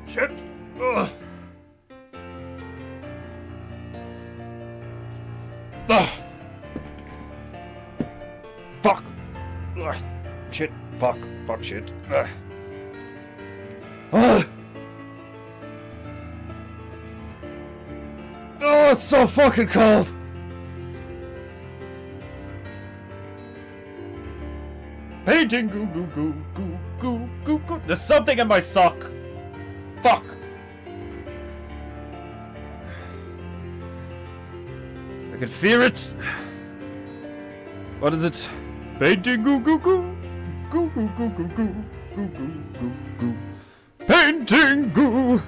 Shit! Ugh. Ugh. Fuck! Ugh. Shit! Fuck! Fuck! Shit! Ugh. Ugh. Oh, it's so fucking cold! Painting goo goo goo goo goo goo goo. There's something in my sock! Fuck! I can fear it! What is it? Painting goo goo goo! Goo goo goo goo goo! Goo goo goo goo! Painting goo!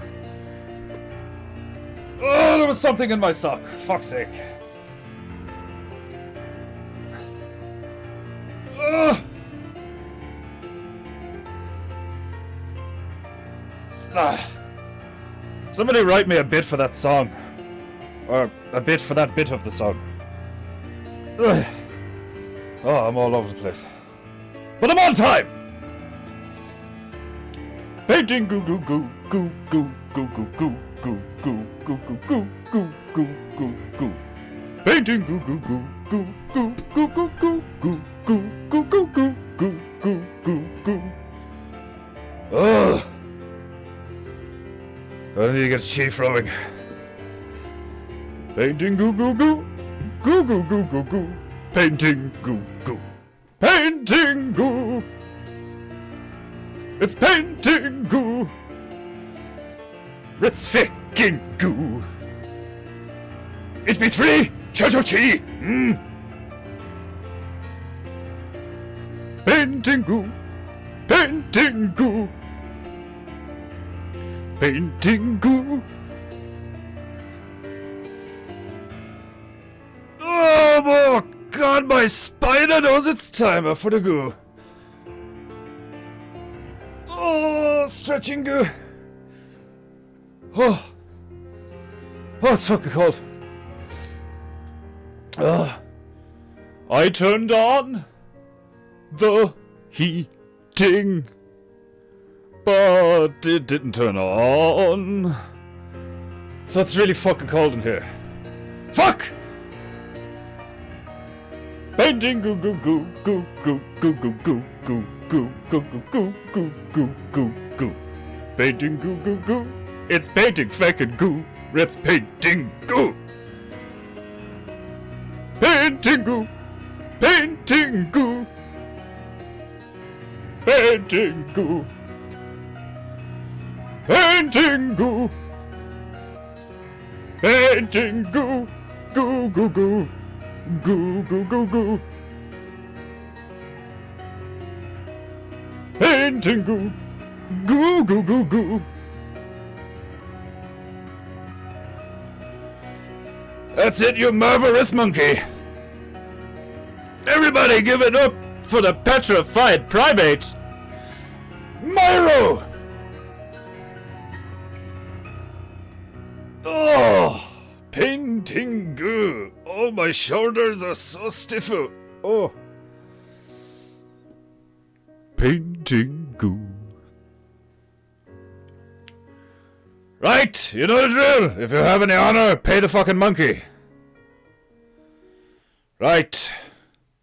Oh, there was something in my sock. Fuck's sake. Ugh! Somebody write me a bit for that song. Or a bit for that bit of the song. Ugh. Oh, I'm all over the place. But I'm on time! Painting goo goo goo goo goo goo goo goo goo goo goo goo goo goo goo goo goo. Painting goo goo goo goo goo goo goo goo goo goo goo goo goo goo goo goo goo. Ugh. I need to get chief rowing. Painting goo goo goo. Goo goo goo goo goo. Painting goo goo. Painting goo. It's painting goo. It's fucking goo. It be free. Cha-cha-chi. Painting goo. Painting goo. Painting goo. Oh god, my spider knows it's time for the goo. Oh, stretching goo. Oh, it's fucking cold. I turned on the heating, but it didn't turn on. So it's really fucking cold in here. Fuck! Painting goo goo goo goo goo goo goo goo goo goo goo goo goo goo goo goo goo. Painting goo goo goo. It's painting fucking goo. It's painting goo. Painting goo. Painting goo. Painting goo. Painting goo. Painting goo. Goo goo goo. Goo goo goo goo. Painting goo. Goo goo goo goo. That's it, you marvelous monkey. Everybody give it up for the petrified primate, Myro! Oh, painting goo. Oh, my shoulders are so stiff. Oh. Painting goo. Right, you know the drill. If you have any honor, pay the fucking monkey. Right.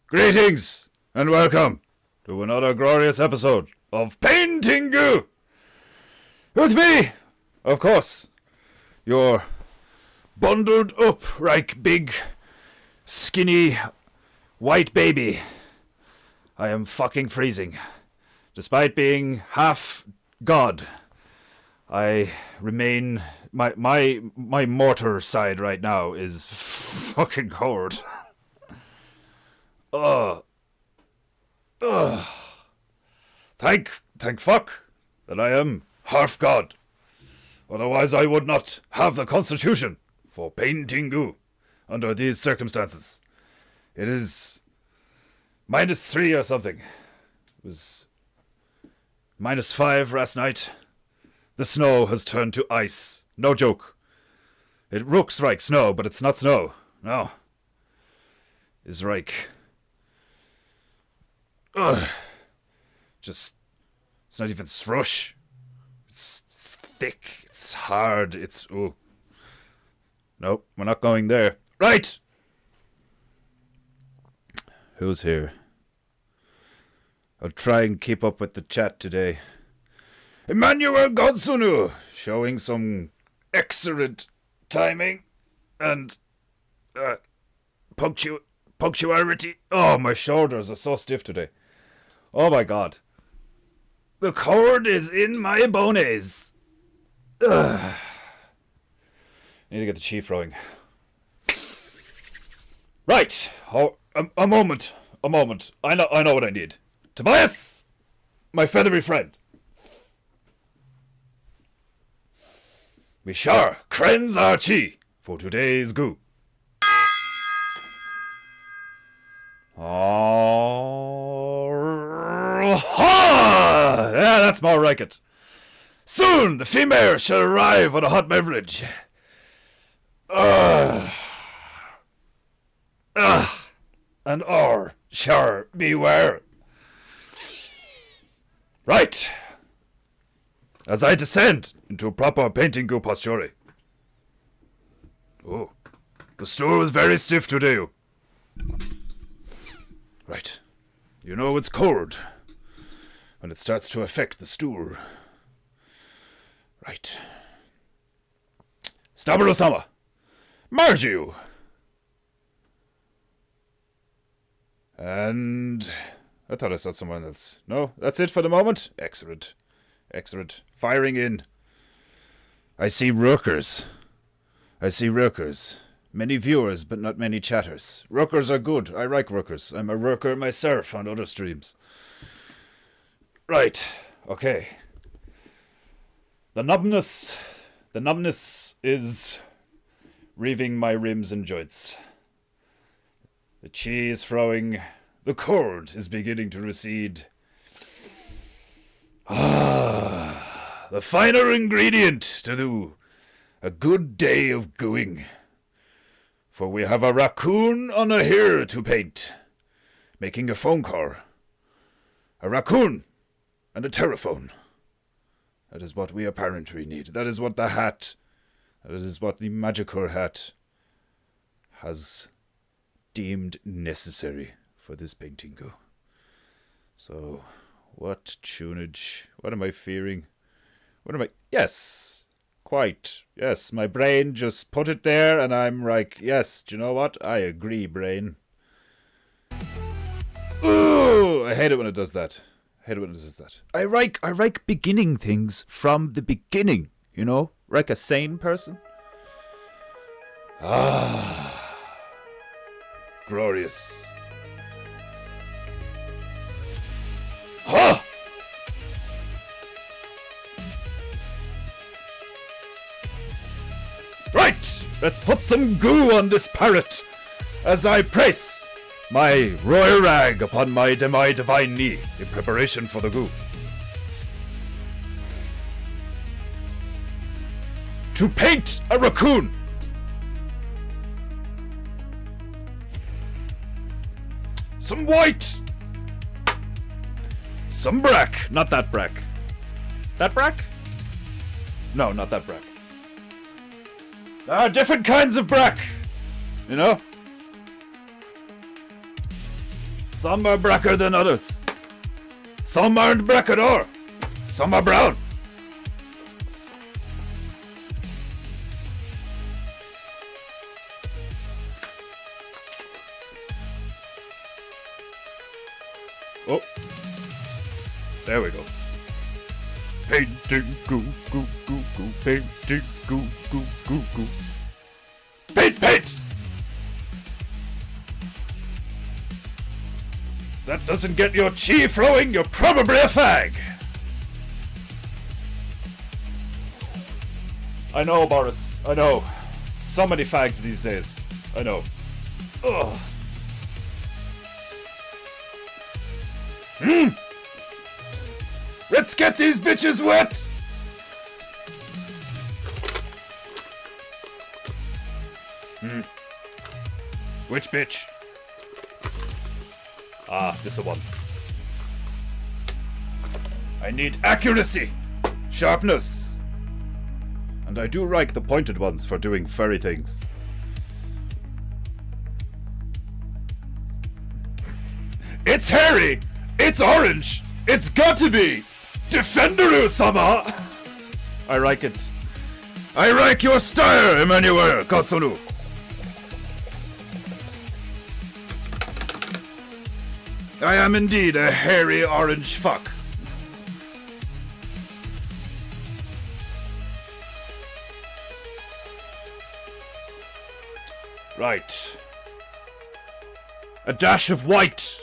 Greetings and welcome to another glorious episode of PEINTEINGU. With me, of course, your bundled up like big, skinny, white baby. I am fucking freezing. Despite being half god, I remain, my mortar side right now is fucking cold. Thank fuck that I am half god. Otherwise I would not have the constitution for PEINTEINGU. under these circumstances. It is -3 or something. It was -5 last night. The snow has turned to ice. No joke. It looks like snow, but it's not snow. No. It's like... Ugh. Just... It's not even slush. It's thick. It's hard. It's... Oh. Nope, we're not going there. Right! Who's here? I'll try and keep up with the chat today. Emmanuel Godsunu, showing some excellent timing and punctuality. Oh, my shoulders are so stiff today. Oh my god. The cord is in my bones. Ugh. Need to get the chief rowing. Right. Oh, a moment. A moment. I know what I need. Tobias! My feathery friend. We shall cleanse our chi for today's goo. Yeah, that's more like it. Soon the female shall arrive on a hot beverage. And or shall beware. Right. As I descend into proper PEINTEINGU posture. Oh, the stool is very stiff today. Right. You know it's cold when it starts to affect the stool. Right. Staburo-sama. Marju. And... I thought I saw someone else. No, that's it for the moment. Excellent. Excellent. Firing in. I see workers. Many viewers, but not many chatters. Workers are good. I like workers. I'm a worker myself on other streams. Right. Okay. The numbness is reaving my rims and joints. The chi is flowing. The cord is beginning to recede. The final ingredient to do a good day of gooing. For we have a raccoon on a hill to paint, making a phone call. A raccoon and a telephone. That is what we apparently need. That is what the magical hat has deemed necessary for this PEINTEINGU. So, what tunage? What am I fearing? Yes, quite. Yes, my brain just put it there and I'm like, yes, do you know what? I agree, brain. Ooh, I hate it when it does that. I like beginning things from the beginning, you know? Like a sane person. Glorious. Right, let's put some goo on this parrot as I press my royal rag upon my divine knee in preparation for the goo. To paint a raccoon. Some white. Some brack. Not that brack. That brack? No, not that brack. There are different kinds of brack. You know? Some are bracker than others. Some aren't brack at all. Some are brown. Oh. There we go. Painting goo goo goo goo. Painting goo goo goo goo. Paint! That doesn't get your chi flowing, you're probably a fag. I know, Boris. I know. So many fags these days. I know. Ugh. Let's get these bitches wet! Which bitch? Ah, this is one. I need accuracy! Sharpness! And I do like the pointed ones for doing furry things. It's hairy! It's orange! It's got to be! Defenderu-sama! I like it. I like your style, Emmanuel Katsunu! I am indeed a hairy orange fuck. Right. A dash of white.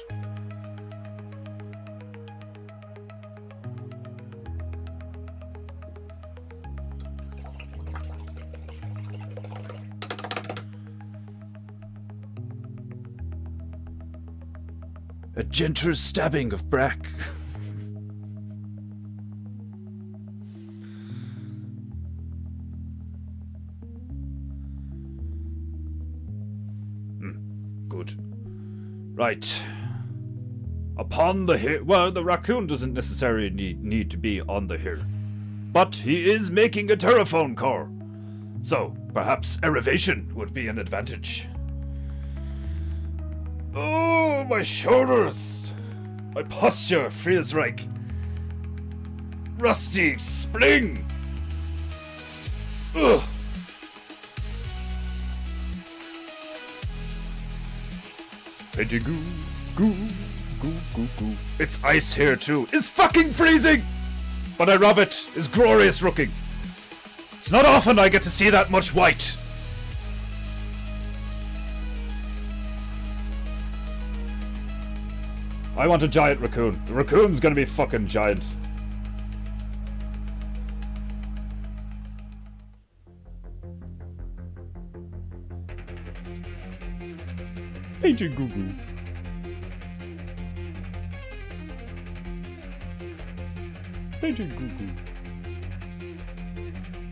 A gentle stabbing of black. Good. Right. Upon the hill. Well, the raccoon doesn't necessarily need to be on the hill. But he is making a telephone call. So, perhaps elevation would be an advantage. Oh, my shoulders! My posture feels like rusty spling! Ugh! PEINTEINGU, goo, goo, goo, goo. It's ice here too. It's fucking freezing! But I love it. It's glorious looking. It's not often I get to see that much white. I want a giant raccoon. The raccoon's gonna be fucking giant. PEINTEINGU. PEINTEINGU.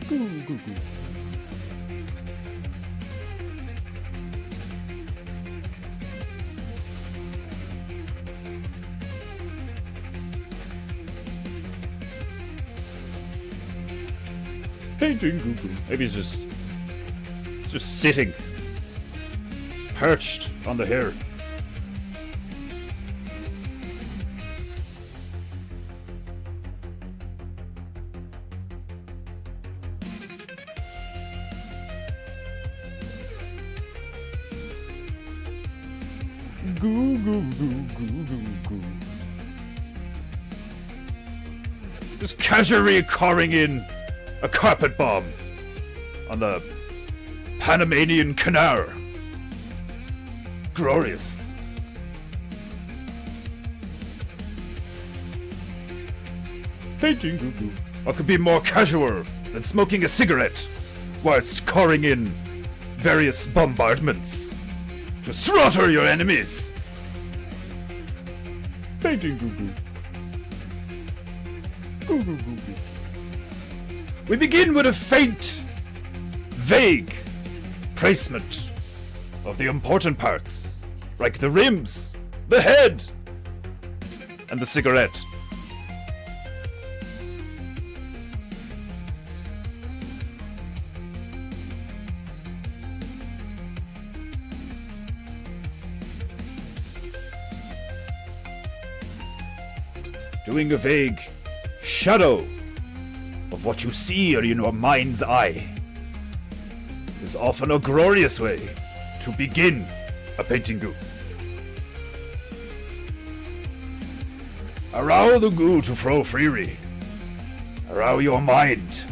Goo goo goo. PEINTEINGU. Maybe he's just sitting, perched on the hair. Goo goo goo goo goo goo. Just casually carving in a carpet bomb on the Panamanian Canal. Glorious. PEINTEINGU. What could be more casual than smoking a cigarette whilst carving in various bombardments to slaughter your enemies? PEINTEINGU. Goo goo goo goo. We begin with a faint, vague placement of the important parts, like the rims, the head, and the cigarette. Doing a vague shadow of what you see in your mind's eye is often a glorious way to begin a PEINTEINGU. Allow the goo to flow freely. Allow your mind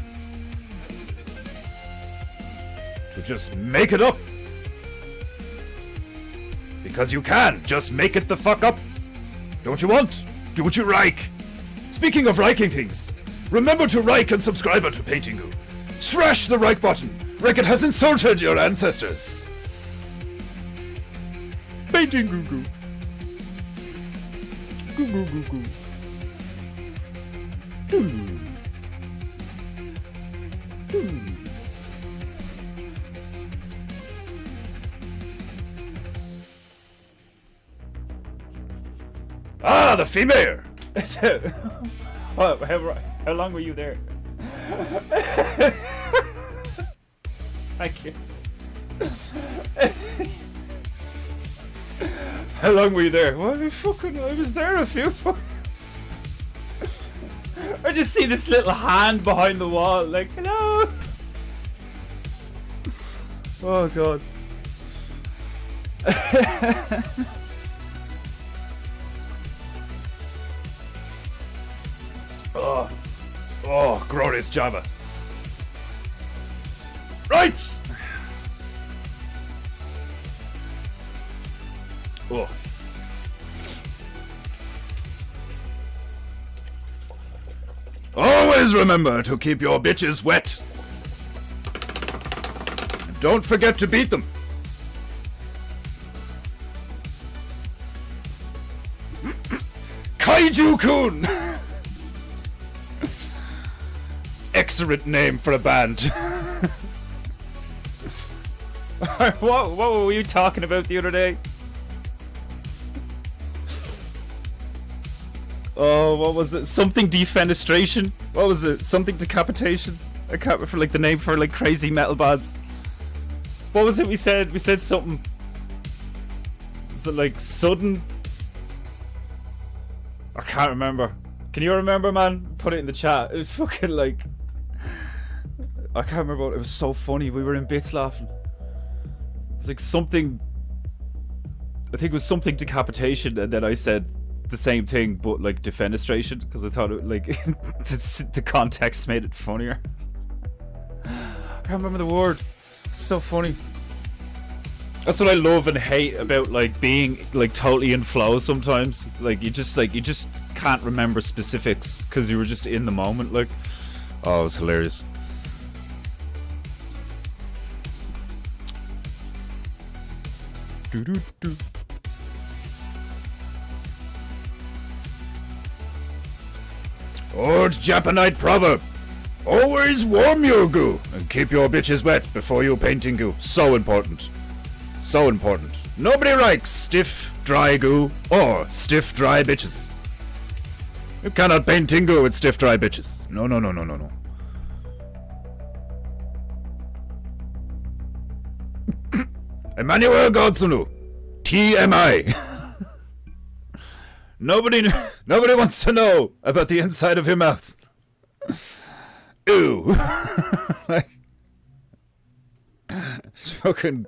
to just make it up. Because you can. Just make it the fuck up. Don't you want? Do what you like. Speaking of liking things, remember to like and subscribe to PEINTEINGU. Smash the like button, like it has insulted your ancestors. Painting goo goo. Goo goo goo goo. Doo. Doo. Ah, the female! How long were you there? Thank you. How long were you there? Well, I was there a few I just see this little hand behind the wall, like, hello! Oh, God. Oh, glorious Java. Right! Oh. Always remember to keep your bitches wet. Don't forget to beat them. Kaiju-kun! Excellent name for a band. What were you talking about the other day? Oh, what was it? Something defenestration? What was it? Something decapitation? I can't remember like the name for like crazy metal bands. What was it we said? We said something. Is it like sudden? I can't remember. Can you remember, man? Put it in the chat. It was fucking like... I can't remember what it was. So funny. We were in bits laughing. It was like something... I think it was something decapitation, and then I said the same thing, but like defenestration, because I thought it like the context made it funnier. I can't remember the word. It's so funny. That's what I love and hate about like being like totally in flow sometimes. Like you just can't remember specifics because you were just in the moment. Like, oh, it was hilarious. Do do do. Old Japanite proverb. Always warm your goo and keep your bitches wet before you painting goo. So important. So important. Nobody likes stiff, dry goo or stiff, dry bitches. You cannot painting goo with stiff, dry bitches. No, no, no, no, no, no. Emmanuel Godsunu. TMI. Nobody wants to know about the inside of your mouth. Ew. Like, just fucking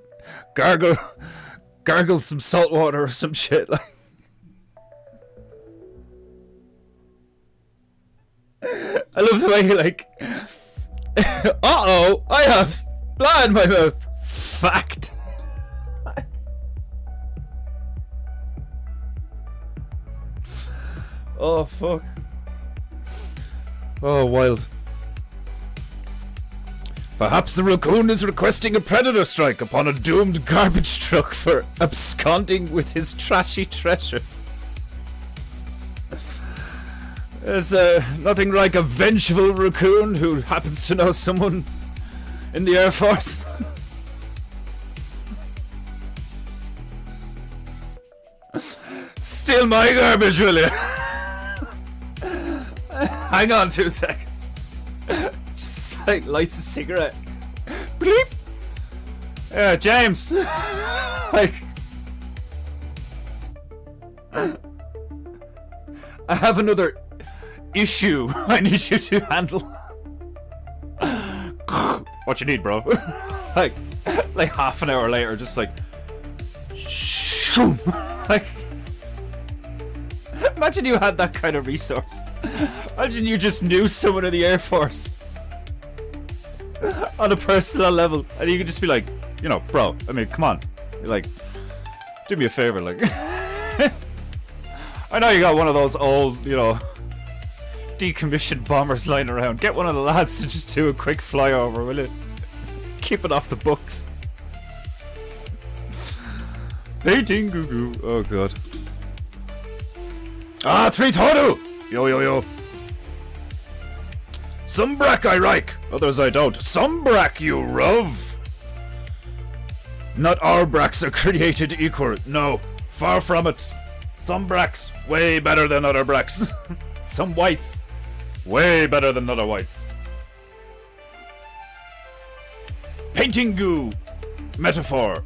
gargle some salt water or some shit. Like, I love the way you like. Uh-oh, I have blood in my mouth. Fact. Oh, fuck. Oh, wild. Perhaps the Racoon is requesting a predator strike upon a doomed garbage truck for absconding with his trashy treasures. There's nothing like a vengeful Racoon who happens to know someone in the Air Force. Steal my garbage, will you? Hang on 2 seconds. Just like lights a cigarette. Bleep. Yeah, James. Like, I have another issue I need you to handle. What you need, bro? like half an hour later, just like, shoom. Like, imagine you had that kind of resource. Imagine you just knew someone in the Air Force on a personal level, and you could just be like, you know, bro, I mean, come on, you're like, do me a favor, like, I know you got one of those old, you know, decommissioned bombers lying around. Get one of the lads to just do a quick flyover, will you? Keep it off the books. Painting goo goo. Oh god. Ah, 3 toru! Yo yo yo. Some brack I like, others I don't. Some brack you rove. Not our bracks are created equal. No, far from it. Some bracks way better than other bracks. Some whites way better than other whites. Paintingu metaphor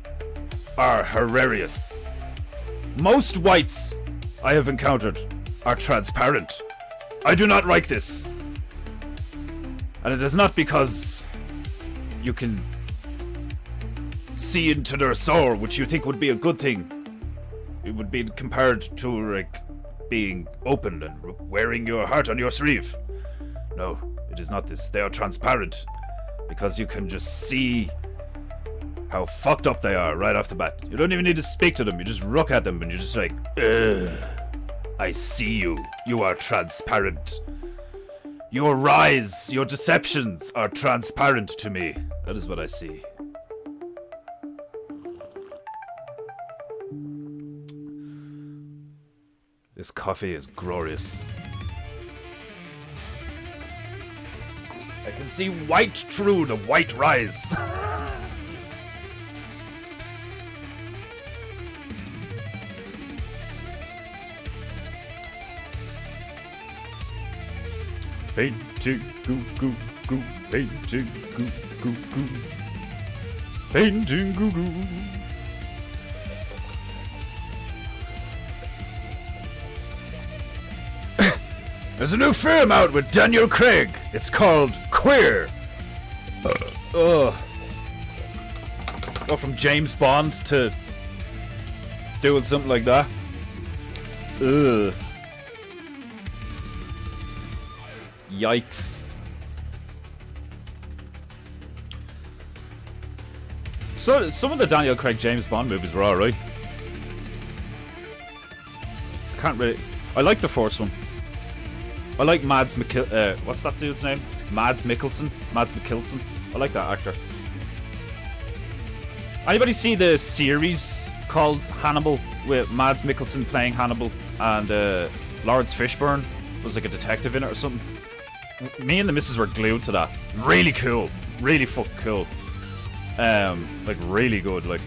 are hilarious. Most whites I have encountered are transparent. I do not like this. And it is not because you can see into their soul, which you think would be a good thing. It would be compared to like being open and wearing your heart on your sleeve. No, it is not this. They are transparent because you can just see how fucked up they are right off the bat. You don't even need to speak to them. You just look at them and you're just like, ugh, I see you. You are transparent. Your lies, your deceptions are transparent to me. That is what I see. This coffee is glorious. I can see white through the white rise. Painting goo goo goo, painting goo goo goo, painting goo goo. There's a new film out with Daniel Craig. It's called Queer. Go from James Bond to doing something like that. Ugh. Yikes. So some of the Daniel Craig James Bond movies were alright. Can't really. I like the first one. I like what's that dude's name? Mads Mikkelsen. I like that actor. Anybody see the series called Hannibal with Mads Mikkelsen playing Hannibal and Lawrence Fishburne was like a detective in it or something? Me and the missus were glued to that. Really cool. Really fucking cool. Like really good. Like,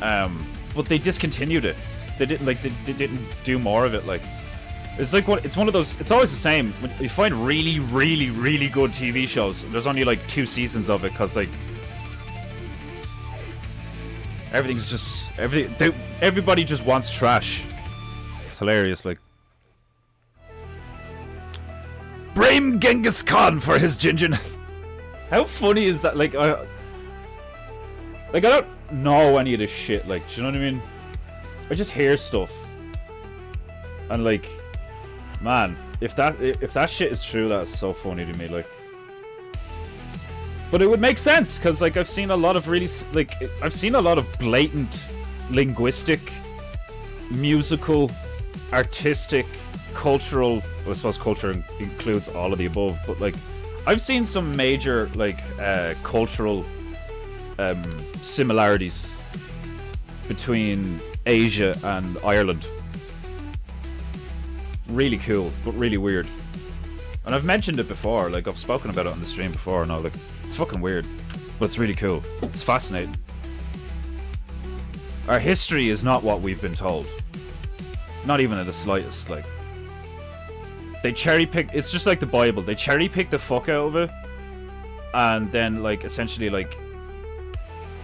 but they discontinued it. They didn't they didn't do more of it. Like, it's like it's one of those. It's always the same. When you find really, really, really good TV shows, there's only like 2 seasons of it because like everything's just everybody just wants trash. It's hilarious. Like. Blame Genghis Khan for his gingerness. How funny is that? Like I don't know any of this shit. Like, do you know what I mean? I just hear stuff, and like, man, if that shit is true, that's so funny to me. Like, but it would make sense because like I've seen a lot of blatant linguistic, musical, artistic, cultural. Well, I suppose culture includes all of the above, but like I've seen some major like cultural similarities between Asia and Ireland. Really cool, but really weird. And I've mentioned it before, like I've spoken about it on the stream before, and like it's fucking weird, but it's really cool. It's fascinating. Our history is not what we've been told. Not even in the slightest. Like, they cherry pick. It's just like the Bible. They cherry pick the fuck out of it, and then like essentially like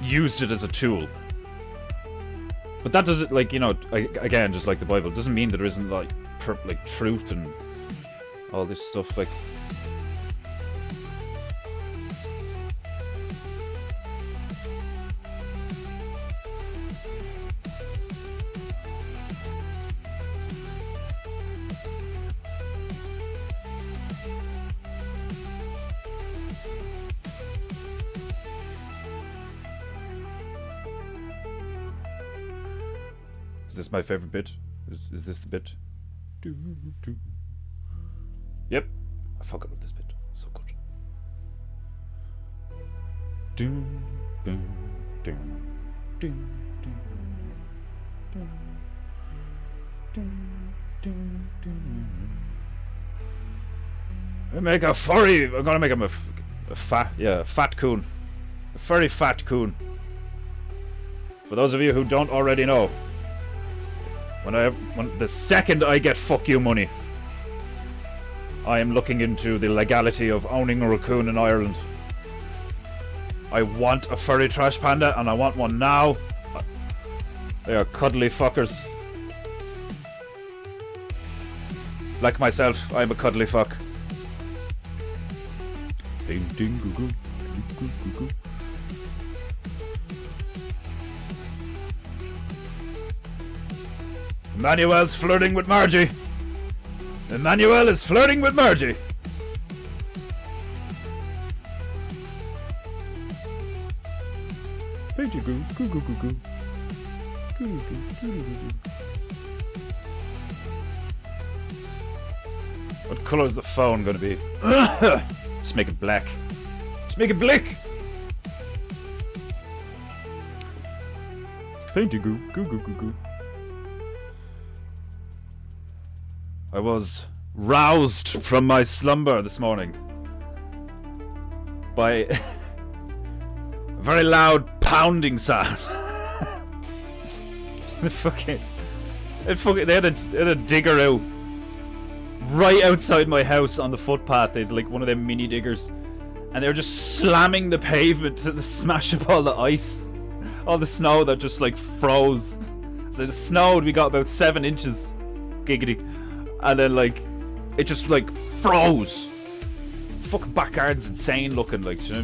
used it as a tool. But that doesn't, like, you know, again, just like the Bible, doesn't mean that there isn't like truth and all this stuff. Like, is this my favorite bit? Is this the bit? Yep. I fucking love this bit. So good. Make a furry. I'm gonna make him a fat coon, a furry fat coon. For those of you who don't already know, when the second I get fuck you money, I am looking into the legality of owning a raccoon in Ireland. I want a furry trash panda, and I want one now. They are cuddly fuckers. Like myself, I'm a cuddly fuck. Paintingu. Emmanuel's flirting with Margie. Emmanuel is flirting with Margie. What colour is the phone gonna be? Just make it black. Just make it black. Paintingu. I was roused from my slumber this morning by a very loud pounding sound. They had a digger out right outside my house on the footpath. They had like one of them mini diggers, and they were just slamming the pavement to smash up all the ice, all the snow that just like froze. So it snowed. We got about 7 inches, giggity. And then, like, it just, like, froze. Fucking backyard's insane looking, like, do you know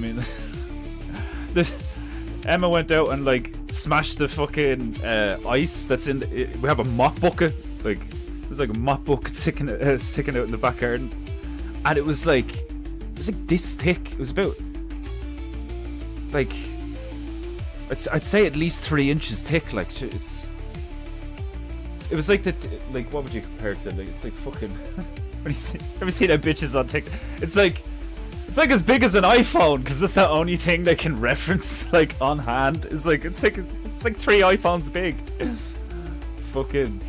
what I mean? Emma went out and, like, smashed the fucking ice that's in we have a mop bucket. Like, there's, like, a mop bucket sticking out in the backyard. And it was, like this thick. It was about, like, I'd say at least 3 inches thick, like, it was like what would you compare it to? Like, it's like fucking. Ever seen that bitches on TikTok? It's like as big as an iPhone, because that's the only thing they can reference like on hand. It's like 3 iPhones big. Fucking.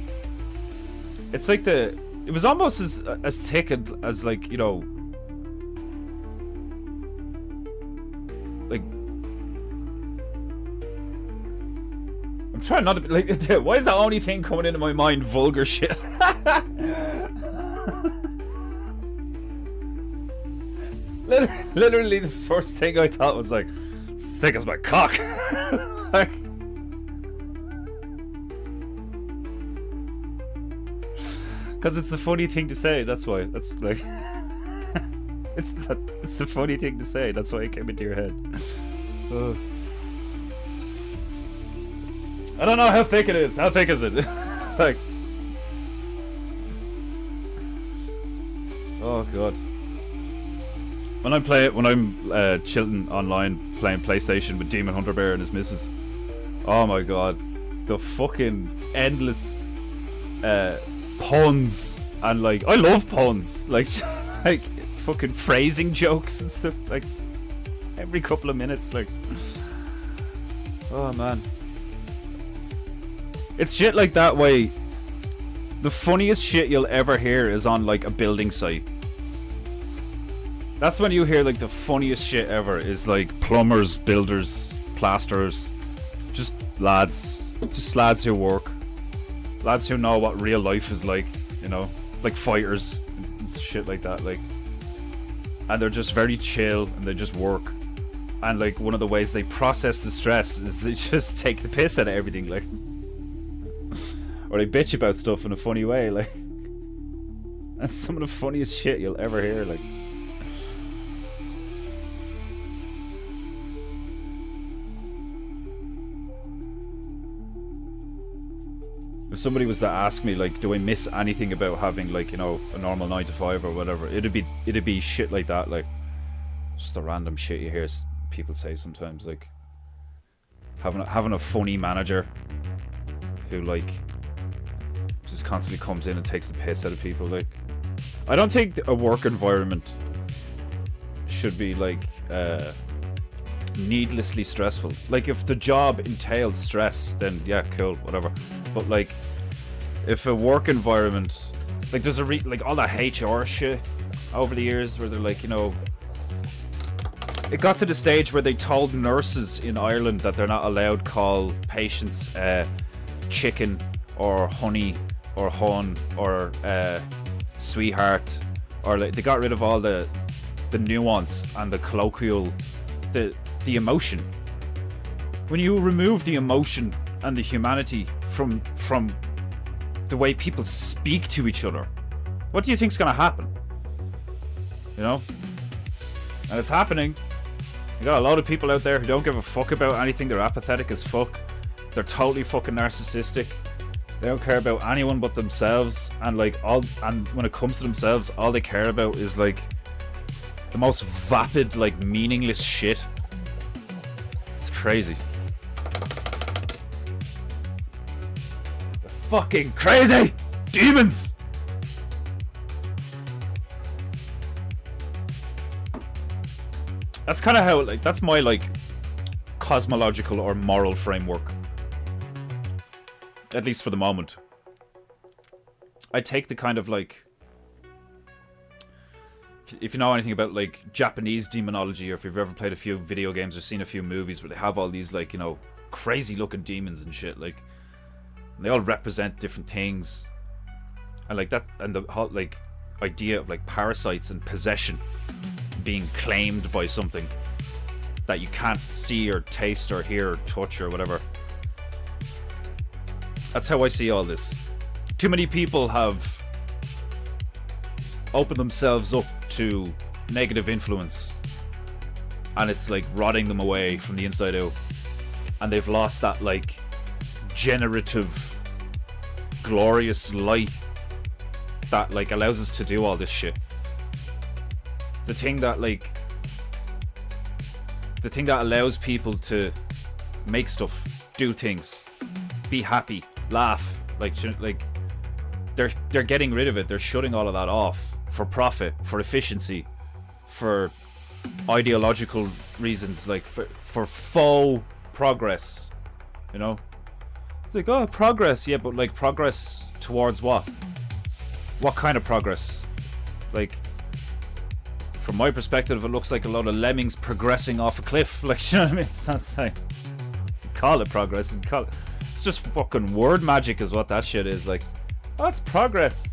It's like it was almost as thick as like, you know, like. I'm trying not to be like. Why is the only thing coming into my mind vulgar shit? Literally, the first thing I thought was like, it's thick as my cock. Like, because it's the funny thing to say. That's why. That's like, it's the funny thing to say. That's why it came into your head. Ugh. I don't know how thick it is. How thick is it? Like, oh god. When I'm chilling online playing PlayStation with Demon Hunter Bear and his missus, oh my god, the fucking endless puns, and like, I love puns, like fucking phrasing jokes and stuff, like every couple of minutes, like, oh man. It's shit like that way. The funniest shit you'll ever hear is on like a building site. That's when you hear like the funniest shit ever, is like plumbers, builders, plasterers, just lads who work, lads who know what real life is like, you know, like fighters and shit like that, like, and they're just very chill and they just work, and like one of the ways they process the stress is they just take the piss out of everything, like, or they bitch about stuff in a funny way, like. That's some of the funniest shit you'll ever hear, like. If somebody was to ask me, like, do I miss anything about having, like, you know, a normal 9 to 5 or whatever, it'd be shit like that, like, just the random shit you hear people say sometimes, like, having a funny manager who, like, just constantly comes in and takes the piss out of people, like. I don't think a work environment should be, like, needlessly stressful. Like, if the job entails stress, then yeah, cool, whatever. But like, if a work environment, like there's like all that HR shit over the years where they're like, you know, it got to the stage where they told nurses in Ireland that they're not allowed to call patients chicken or honey or hon or sweetheart, or like they got rid of all the nuance and the colloquial, the emotion. When you remove the emotion and the humanity from the way people speak to each other, what do you think's gonna happen? You know? And it's happening. You got a lot of people out there who don't give a fuck about anything. They're apathetic as fuck. They're totally fucking narcissistic. They don't care about anyone but themselves. And like and when it comes to themselves, all they care about is like the most vapid, like meaningless shit. It's crazy. They're fucking crazy! Demons! That's kind of how, like, that's my, like, cosmological or moral framework. At least for the moment. I take the kind of, like, if you know anything about, like, Japanese demonology, or if you've ever played a few video games or seen a few movies where they have all these, like, you know, crazy looking demons and shit, like, and they all represent different things. And, like, that, and the whole, like, idea of, like, parasites and possession being claimed by something that you can't see or taste or hear or touch or whatever. That's how I see all this. Too many people have opened themselves up to negative influence, and it's like rotting them away from the inside out, and they've lost that like generative glorious light that like allows us to do all this shit. The thing that allows people to make stuff, do things, be happy, laugh, like they're getting rid of it. They're shutting all of that off for profit, for efficiency, for ideological reasons, like for faux progress, you know? It's like, oh, progress, yeah, but like progress towards what? What kind of progress? Like, from my perspective, it looks like a lot of lemmings progressing off a cliff. Like, you know what I mean? It's not like, call it progress and call it. It's just fucking word magic, is what that shit is. Like, oh, it's progress.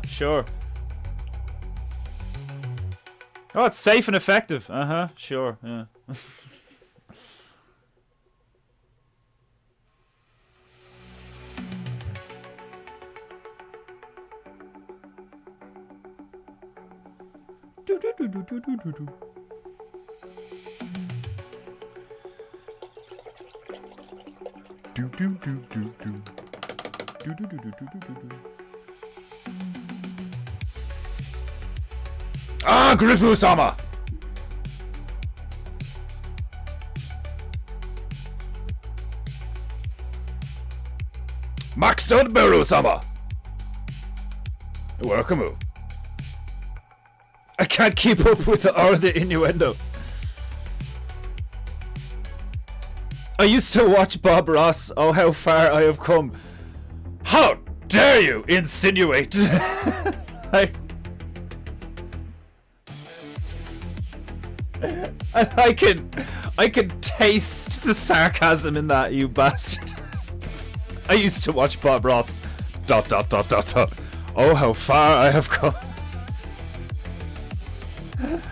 Sure. Oh, it's safe and effective. Sure. Yeah. Ah, Grifu-sama! Maxed Beru-sama! Welcome. I can't keep up with the innuendo. I used to watch Bob Ross. Oh, how far I have come. How dare you insinuate? I can taste the sarcasm in that, you bastard. I used to watch Bob Ross. ... Oh, how far I have come.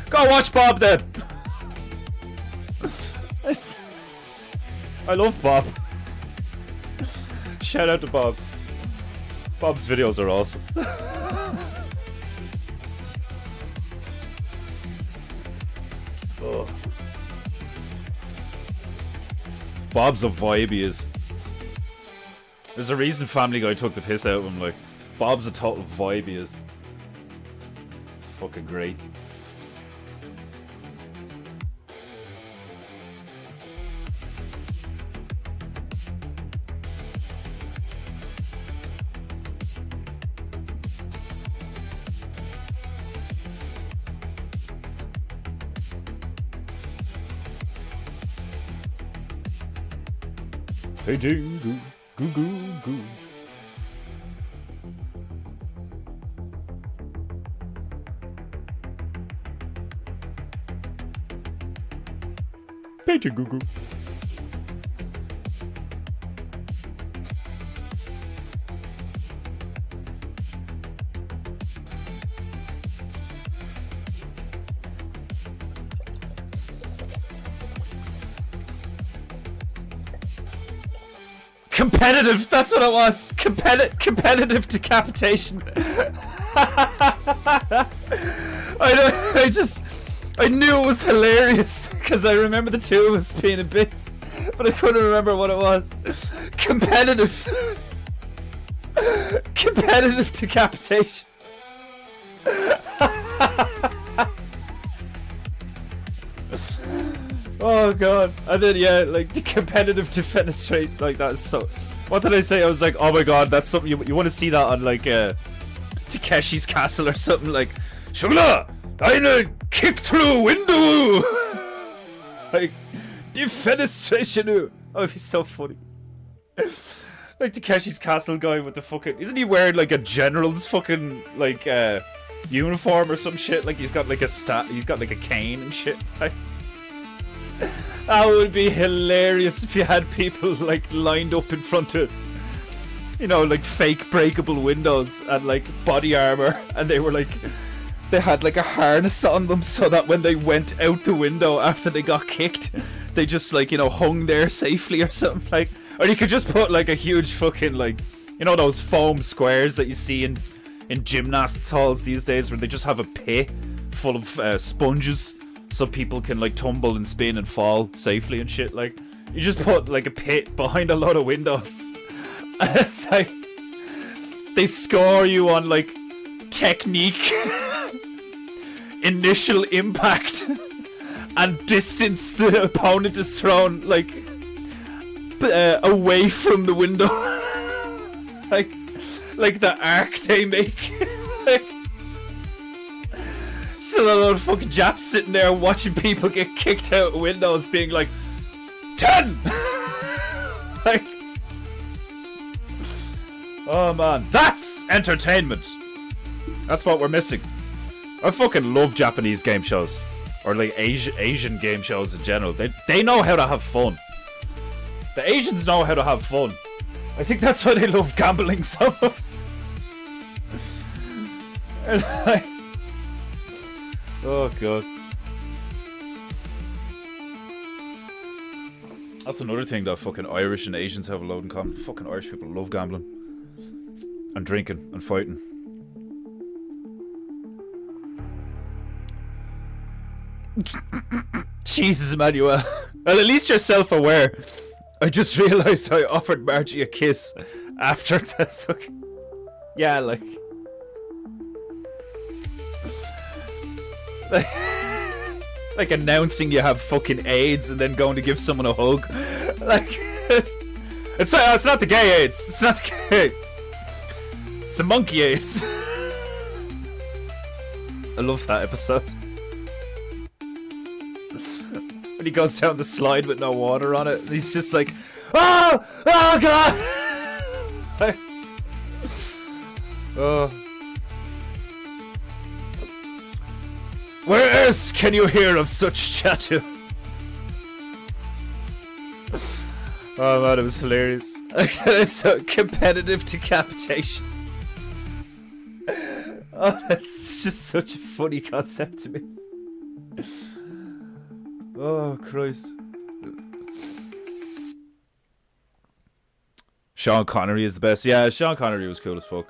Go watch Bob then. I love Bob. Shout out to Bob. Bob's videos are awesome. Oh. Bob's a vibe, he is. There's a reason Family Guy took the piss out of him. Like, Bob's a total vibe, he is. Fucking great. Painting goo goo goo goo. Painting goo goo. Competitive, that's what it was. Competitive decapitation. I knew it was hilarious because I remember the two of us being a bit, but I couldn't remember what it was. Competitive decapitation. Oh god. And then yeah, like the competitive defenestrate, like that's so. What did I say? I was like, oh my god, that's something you want to see that on like Takeshi's Castle or something, like Shugla, eine kick through a window. Like defenestration. Oh, it'd be so funny. Like Takeshi's Castle guy with the fucking, isn't he wearing like a general's fucking like uniform or some shit? Like he's got like he's got like a cane and shit. Like, that would be hilarious if you had people like lined up in front of, you know, like fake breakable windows and like body armor, and they were like, they had like a harness on them so that when they went out the window after they got kicked, they just like, you know, hung there safely or something. Like, or you could just put like a huge fucking like, you know, those foam squares that you see in gymnasts halls these days where they just have a pit full of sponges so people can like tumble and spin and fall safely and shit. Like, you just put like a pit behind a lot of windows and it's like they score you on like technique, initial impact, and distance the opponent is thrown like away from the window. like the arc they make. Like, still a lot of fucking Japs sitting there watching people get kicked out of windows being like 10. Like, oh man, that's entertainment. That's what we're missing. I fucking love Japanese game shows, or like Asian game shows in general. They know how to have fun. The Asians know how to have fun. I think that's why they love gambling so much. And like, oh god. That's another thing that fucking Irish and Asians have a load in common. Fucking Irish people love gambling. And drinking and fighting. Jesus, Emmanuel. Well, at least you're self-aware. I just realised I offered Margie a kiss after the fucking... Yeah, like... Like announcing you have fucking AIDS and then going to give someone a hug. Like, it's not the gay AIDS. It's not the gay. It's the monkey AIDS. I love that episode. When he goes down the slide with no water on it, and he's just like, oh god. Like, oh. Where else can you hear of such chatter? Oh man, it was hilarious. It's so competitive decapitation. Oh, that's just such a funny concept to me. Oh Christ. Sean Connery is the best. Yeah, Sean Connery was cool as fuck.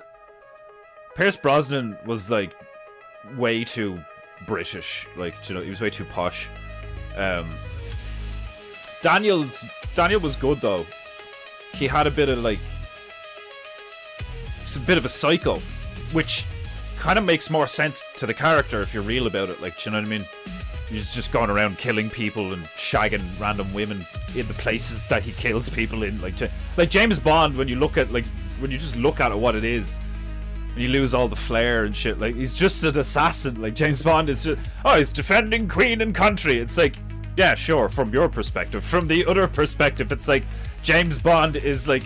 Pierce Brosnan was like way too British, like, you know, he was way too posh. Daniel was good though. He had a bit of like, it's a bit of a psycho, which kind of makes more sense to the character if you're real about it. Like, do you know what I mean? He's just going around killing people and shagging random women in the places that he kills people in. Like James Bond, when you look at when you just look at it, what it is. And you lose all the flair and shit. Like, he's just an assassin. Like, James Bond is just, oh, he's defending Queen and country. It's like, yeah, sure, from your perspective. From the other perspective, it's like James Bond is like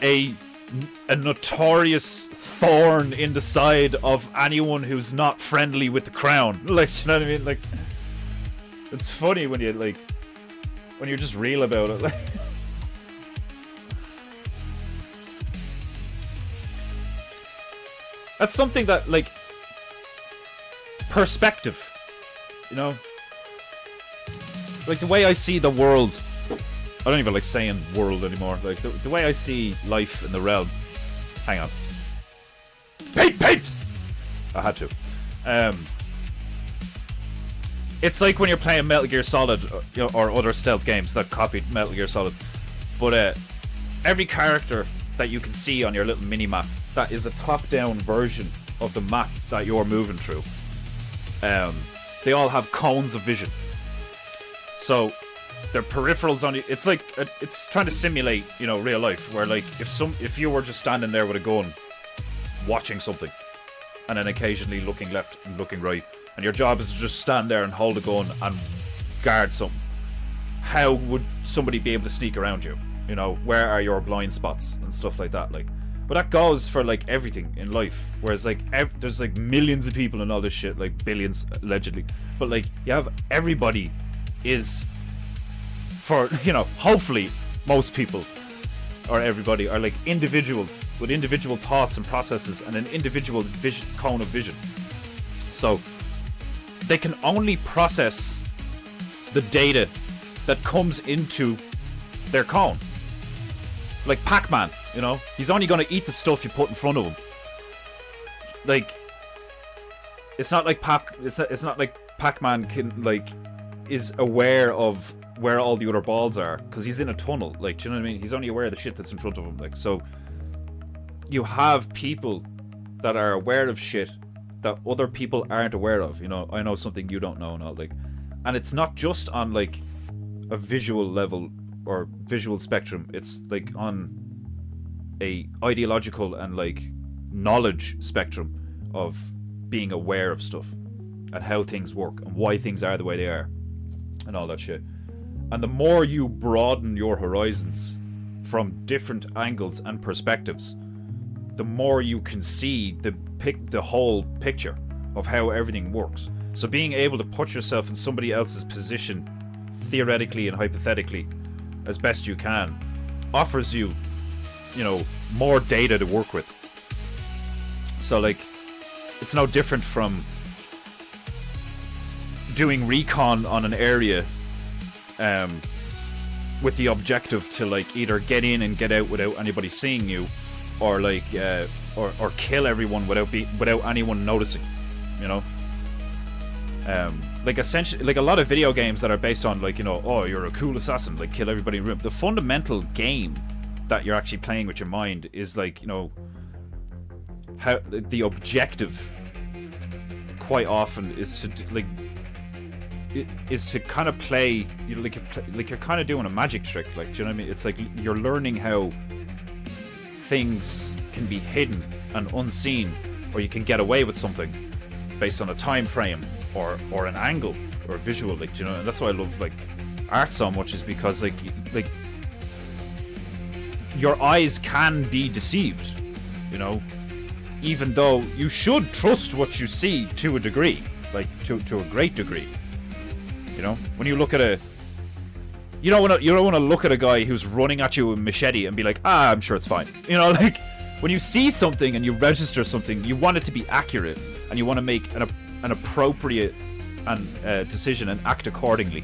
a notorious thorn in the side of anyone who's not friendly with the crown. Like, you know what I mean? Like, it's funny when you're just real about it. Like, that's something that, like, perspective, you know? Like, the way I see the world, I don't even like saying world anymore. Like, the way I see life in the realm. Hang on. Paint! I had to. It's like when you're playing Metal Gear Solid, or other stealth games that copied Metal Gear Solid. But every character that you can see on your little mini-map, that is a top-down version of the map that you're moving through. They all have cones of vision. So their peripherals on you. It's like it's trying to simulate, real life, where like if you were just standing there with a gun, watching something, and then occasionally looking left and looking right, and your job is to just stand there and hold a gun and guard something. How would somebody be able to sneak around you? Where are your blind spots and stuff like that? Like, but that goes for like everything in life. Whereas like there's like millions of people and all this shit, like billions allegedly. But like you have everybody is for hopefully most people or everybody are like individuals with individual thoughts and processes and an individual cone of vision. So they can only process the data that comes into their cone. Like Pac-Man, he's only going to eat the stuff you put in front of him. Like, it's not like Pac-Man can like is aware of where all the other balls are because he's in a tunnel. Like, do you know what I mean? He's only aware of the shit that's in front of him. Like, so you have people that are aware of shit that other people aren't aware of. I know something you don't know, and all, like, and it's not just on like a visual level or visual spectrum. It's like on a ideological and like knowledge spectrum of being aware of stuff and how things work and why things are the way they are and all that shit. And the more you broaden your horizons from different angles and perspectives, the more you can see the whole picture of how everything works. So being able to put yourself in somebody else's position, theoretically and hypothetically, as best you can, offers you, more data to work with. So like, it's no different from doing recon on an area with the objective to like either get in and get out without anybody seeing you, or like or kill everyone without anyone noticing, like essentially, like a lot of video games that are based on like, oh, you're a cool assassin, like kill everybody in the room. The fundamental game that you're actually playing with your mind is like, how the objective quite often is to kind of play, like you're kind of doing a magic trick, like, do you know what I mean? It's like you're learning how things can be hidden and unseen, or you can get away with something based on a time frame or an angle or a visual, like, you know. And that's why I love like art so much, is because like your eyes can be deceived, even though you should trust what you see to a degree, like to a great degree. When you look at you don't want to look at a guy who's running at you with a machete and be like, I'm sure it's fine. Like when you see something and you register something, you want it to be accurate and you want to make an appropriate decision and act accordingly.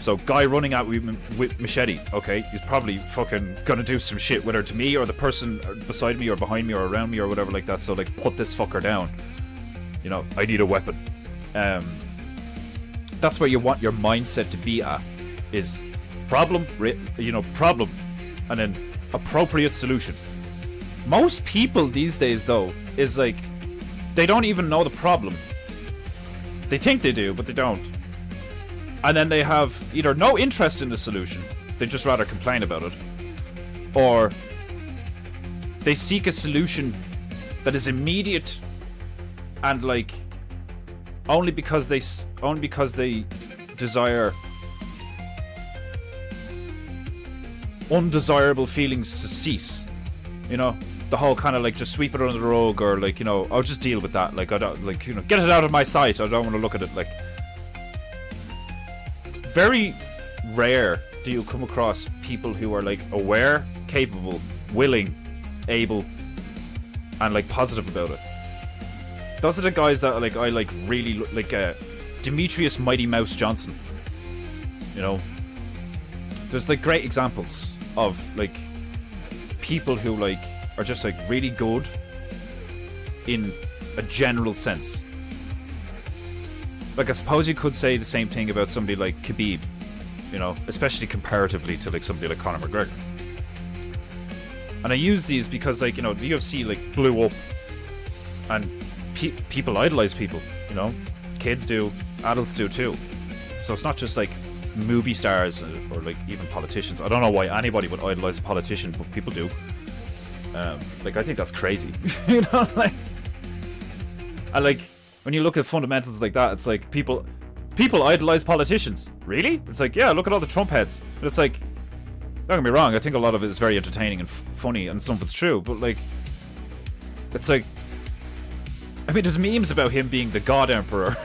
So guy running at me with machete, okay, he's probably fucking gonna do some shit, whether to me or the person beside me or behind me or around me or whatever like that. So like, put this fucker down. I need a weapon. That's where you want your mindset to be at, is problem, and then appropriate solution. Most people these days, though, is like, they don't even know the problem. They think they do, but they don't. And then they have either no interest in the solution, they just rather complain about it, or they seek a solution that is immediate and like only because they desire undesirable feelings to cease. You know, the whole kind of like just sweep it under the rug, or like, you know, I'll just deal with that. Like, I don't, like, you know, get it out of my sight. I don't want to look at it. Like, very rare do you come across people who are like aware, capable, willing, able, and like positive about it. Those are the guys that like I like really like. Demetrius Mighty Mouse Johnson. You know, there's like great examples of like people who like are just like really good in a general sense. Like, I suppose you could say the same thing about somebody like Khabib, you know, especially comparatively to like somebody like Conor McGregor. And I use these because, like, you know, the UFC like blew up, and people idolize people, you know, kids do, adults do too. So it's not just like movie stars or like even politicians. I don't know why anybody would idolize a politician, but people do. Like, I think that's crazy. You know, like, and like when you look at fundamentals like that, it's like people idolize politicians. Really? It's like, yeah, look at all the Trump heads. But it's like, don't get me wrong, I think a lot of it is very entertaining and funny, and some of it's true. But like, it's like, I mean, there's memes about him being the God Emperor.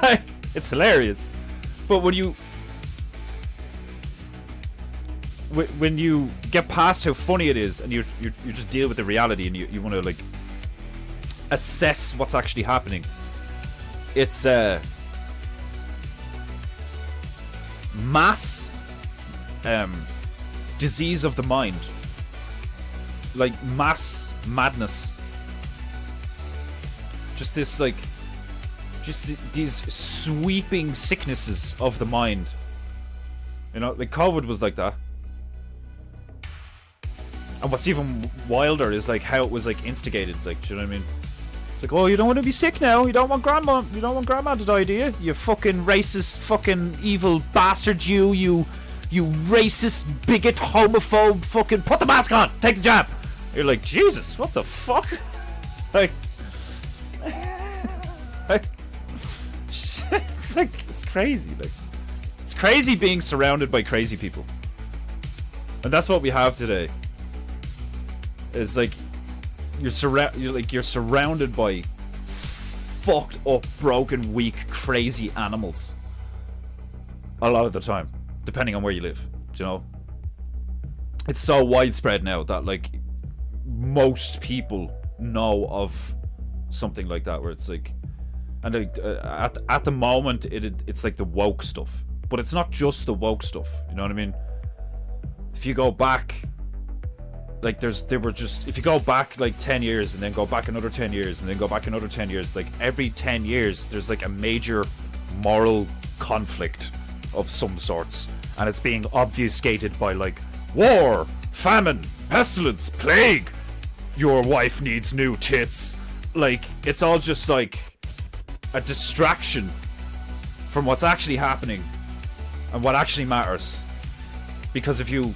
Like, it's hilarious. But when you get past how funny it is, and you just deal with the reality, and you want to like assess what's actually happening, it's mass disease of the mind, like mass madness. Just this like, these sweeping sicknesses of the mind. You know, like COVID was like that. And what's even wilder is like how it was like instigated. Like, do you know what I mean? It's like, oh, you don't want to be sick now. You don't want grandma to die, do you? You fucking racist, fucking evil bastard, you racist, bigot, homophobe, fucking put the mask on, take the jab. You're like, Jesus, what the fuck? Like, it's like, it's crazy. Like, it's crazy being surrounded by crazy people, and that's what we have today. Is like you're surrounded by fucked up, broken, weak, crazy animals. A lot of the time, depending on where you live. Do you know? It's so widespread now that like most people know of something like that, where it's like, and like, at the moment it's like the woke stuff, but it's not just the woke stuff. You know what I mean? If you go back, like if you go back like 10 years and then go back another 10 years and then go back another 10 years, like every 10 years there's like a major moral conflict of some sorts, and it's being obfuscated by like war, famine, pestilence, plague, your wife needs new tits. Like, it's all just like a distraction from what's actually happening and what actually matters. Because if you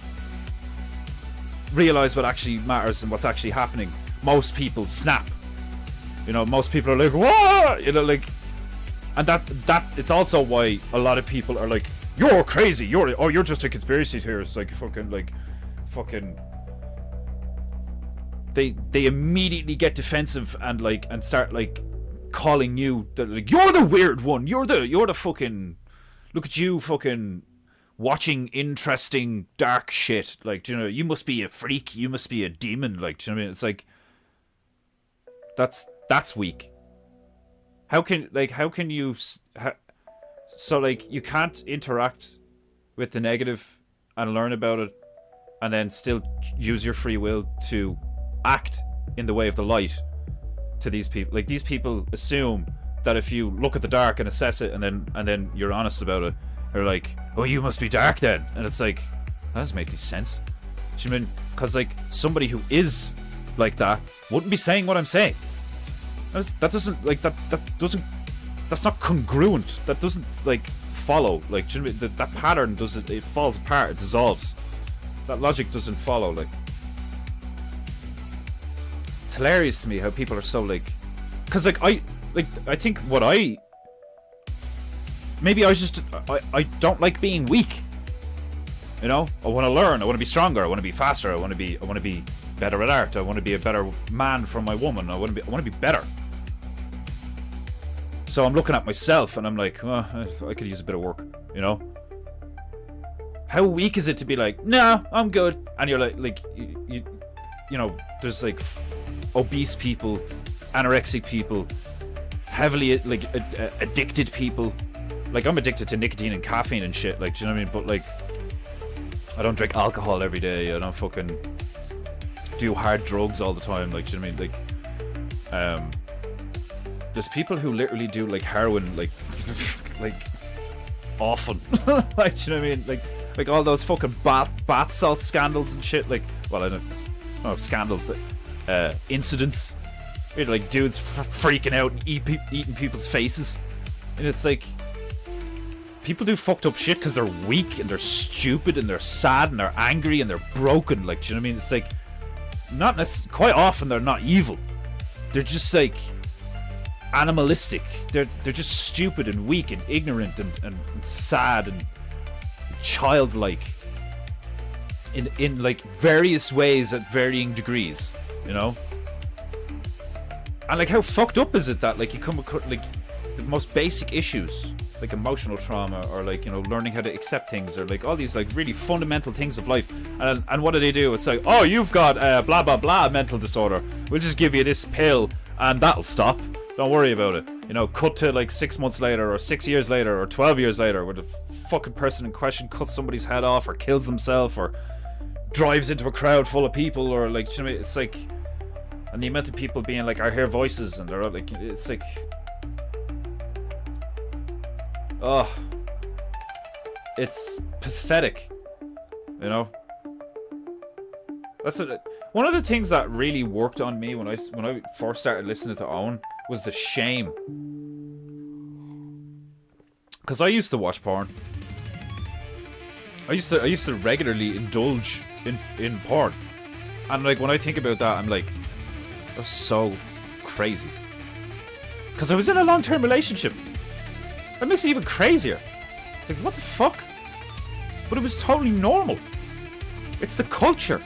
realize what actually matters and what's actually happening, most people snap. You know, most people are like, whoa! You know, like, and that it's also why a lot of people are like, you're crazy, you're just a conspiracy theorist, like fucking they immediately get defensive and start like calling you like, you're the weird one, you're the fucking, look at you fucking watching interesting dark shit, like, do you know, you must be a freak, you must be a demon, like, do you know what I mean? It's like, that's weak. How can you so like you can't interact with the negative and learn about it and then still use your free will to act in the way of the light to these people. Like, these people assume that if you look at the dark and assess it and then you're honest about it, they're like, oh, you must be dark then. And it's like, that doesn't make any sense. Do you mean? Because like somebody who is like that wouldn't be saying what I'm saying. That doesn't like that's not congruent. That doesn't like follow. Like, do you know what I mean? That pattern doesn't. It falls apart. It dissolves. That logic doesn't follow. Like, it's hilarious to me how people are so like, because like I think what I maybe I don't like being weak. You know, I want to learn. I want to be stronger. I want to be faster. I want to be better at art. I want to be a better man for my woman. I want to be better. So I'm looking at myself and I'm like, oh, I could use a bit of work. You know. How weak is it to be like, nah, I'm good, and you're like you know, there's like obese people, anorexic people, heavily like addicted people. Like I'm addicted to nicotine and caffeine and shit. Like, do you know what I mean? But like, I don't drink alcohol every day. I don't fucking do hard drugs all the time. Like, do you know what I mean? Like, there's people who literally do like heroin, like, like often. Like, do you know what I mean? Like all those fucking bath salt scandals and shit. Like, well, I don't know scandals, that incidents. Where, like, dudes freaking out and eating people's faces, and it's like, people do fucked up shit because they're weak and they're stupid and they're sad and they're angry and they're broken. Like, do you know what I mean? It's like, quite often they're not evil. They're just like animalistic. They're just stupid and weak and ignorant and sad and childlike in like various ways at varying degrees, you know? And like, how fucked up is it that like you come across like the most basic issues, like emotional trauma, or like, you know, learning how to accept things, or like all these like really fundamental things of life, and what do they do? It's like, oh, you've got blah blah blah mental disorder, we'll just give you this pill and that'll stop, don't worry about it. You know, cut to like 6 months later or 6 years later or 12 years later, where the fucking person in question cuts somebody's head off or kills themselves or drives into a crowd full of people, or like, you know, it's like, and the amount of people being like, I hear voices, and they're like, it's like, oh, it's pathetic, you know. That's one of the things that really worked on me when I first started listening to Owen was the shame, because I used to watch porn. I used to regularly indulge in porn, and like, when I think about that, I'm like, that was so crazy, because I was in a long-term relationship. That makes it even crazier. It's like, what the fuck? But it was totally normal. It's the culture.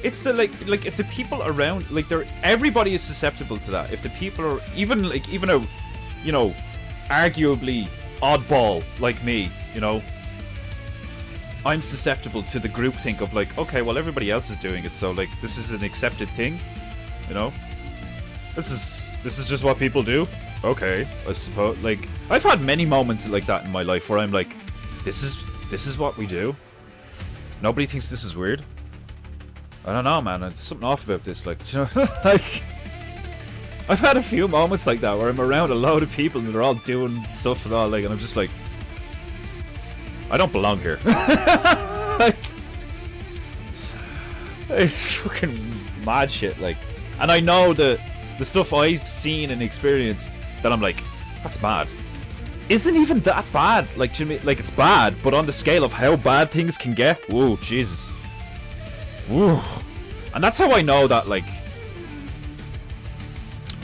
It's the like if the people around, like, everybody is susceptible to that. If the people are even a, you know, arguably oddball like me, you know, I'm susceptible to the groupthink of like, okay, well, everybody else is doing it, so like, this is an accepted thing, you know. This is just what people do. Okay, I suppose. Like, I've had many moments like that in my life where I'm like, this is what we do. Nobody thinks this is weird. I don't know, man. There's something off about this. Like, you know, like, I've had a few moments like that where I'm around a load of people and they're all doing stuff and all, like, and I'm just like, I don't belong here. Like, it's fucking mad shit. Like, and I know the stuff I've seen and experienced that I'm like, that's mad, isn't even that bad. Like, to me, like, it's bad, but on the scale of how bad things can get, whoa, Jesus. Woo. And that's how I know that, like,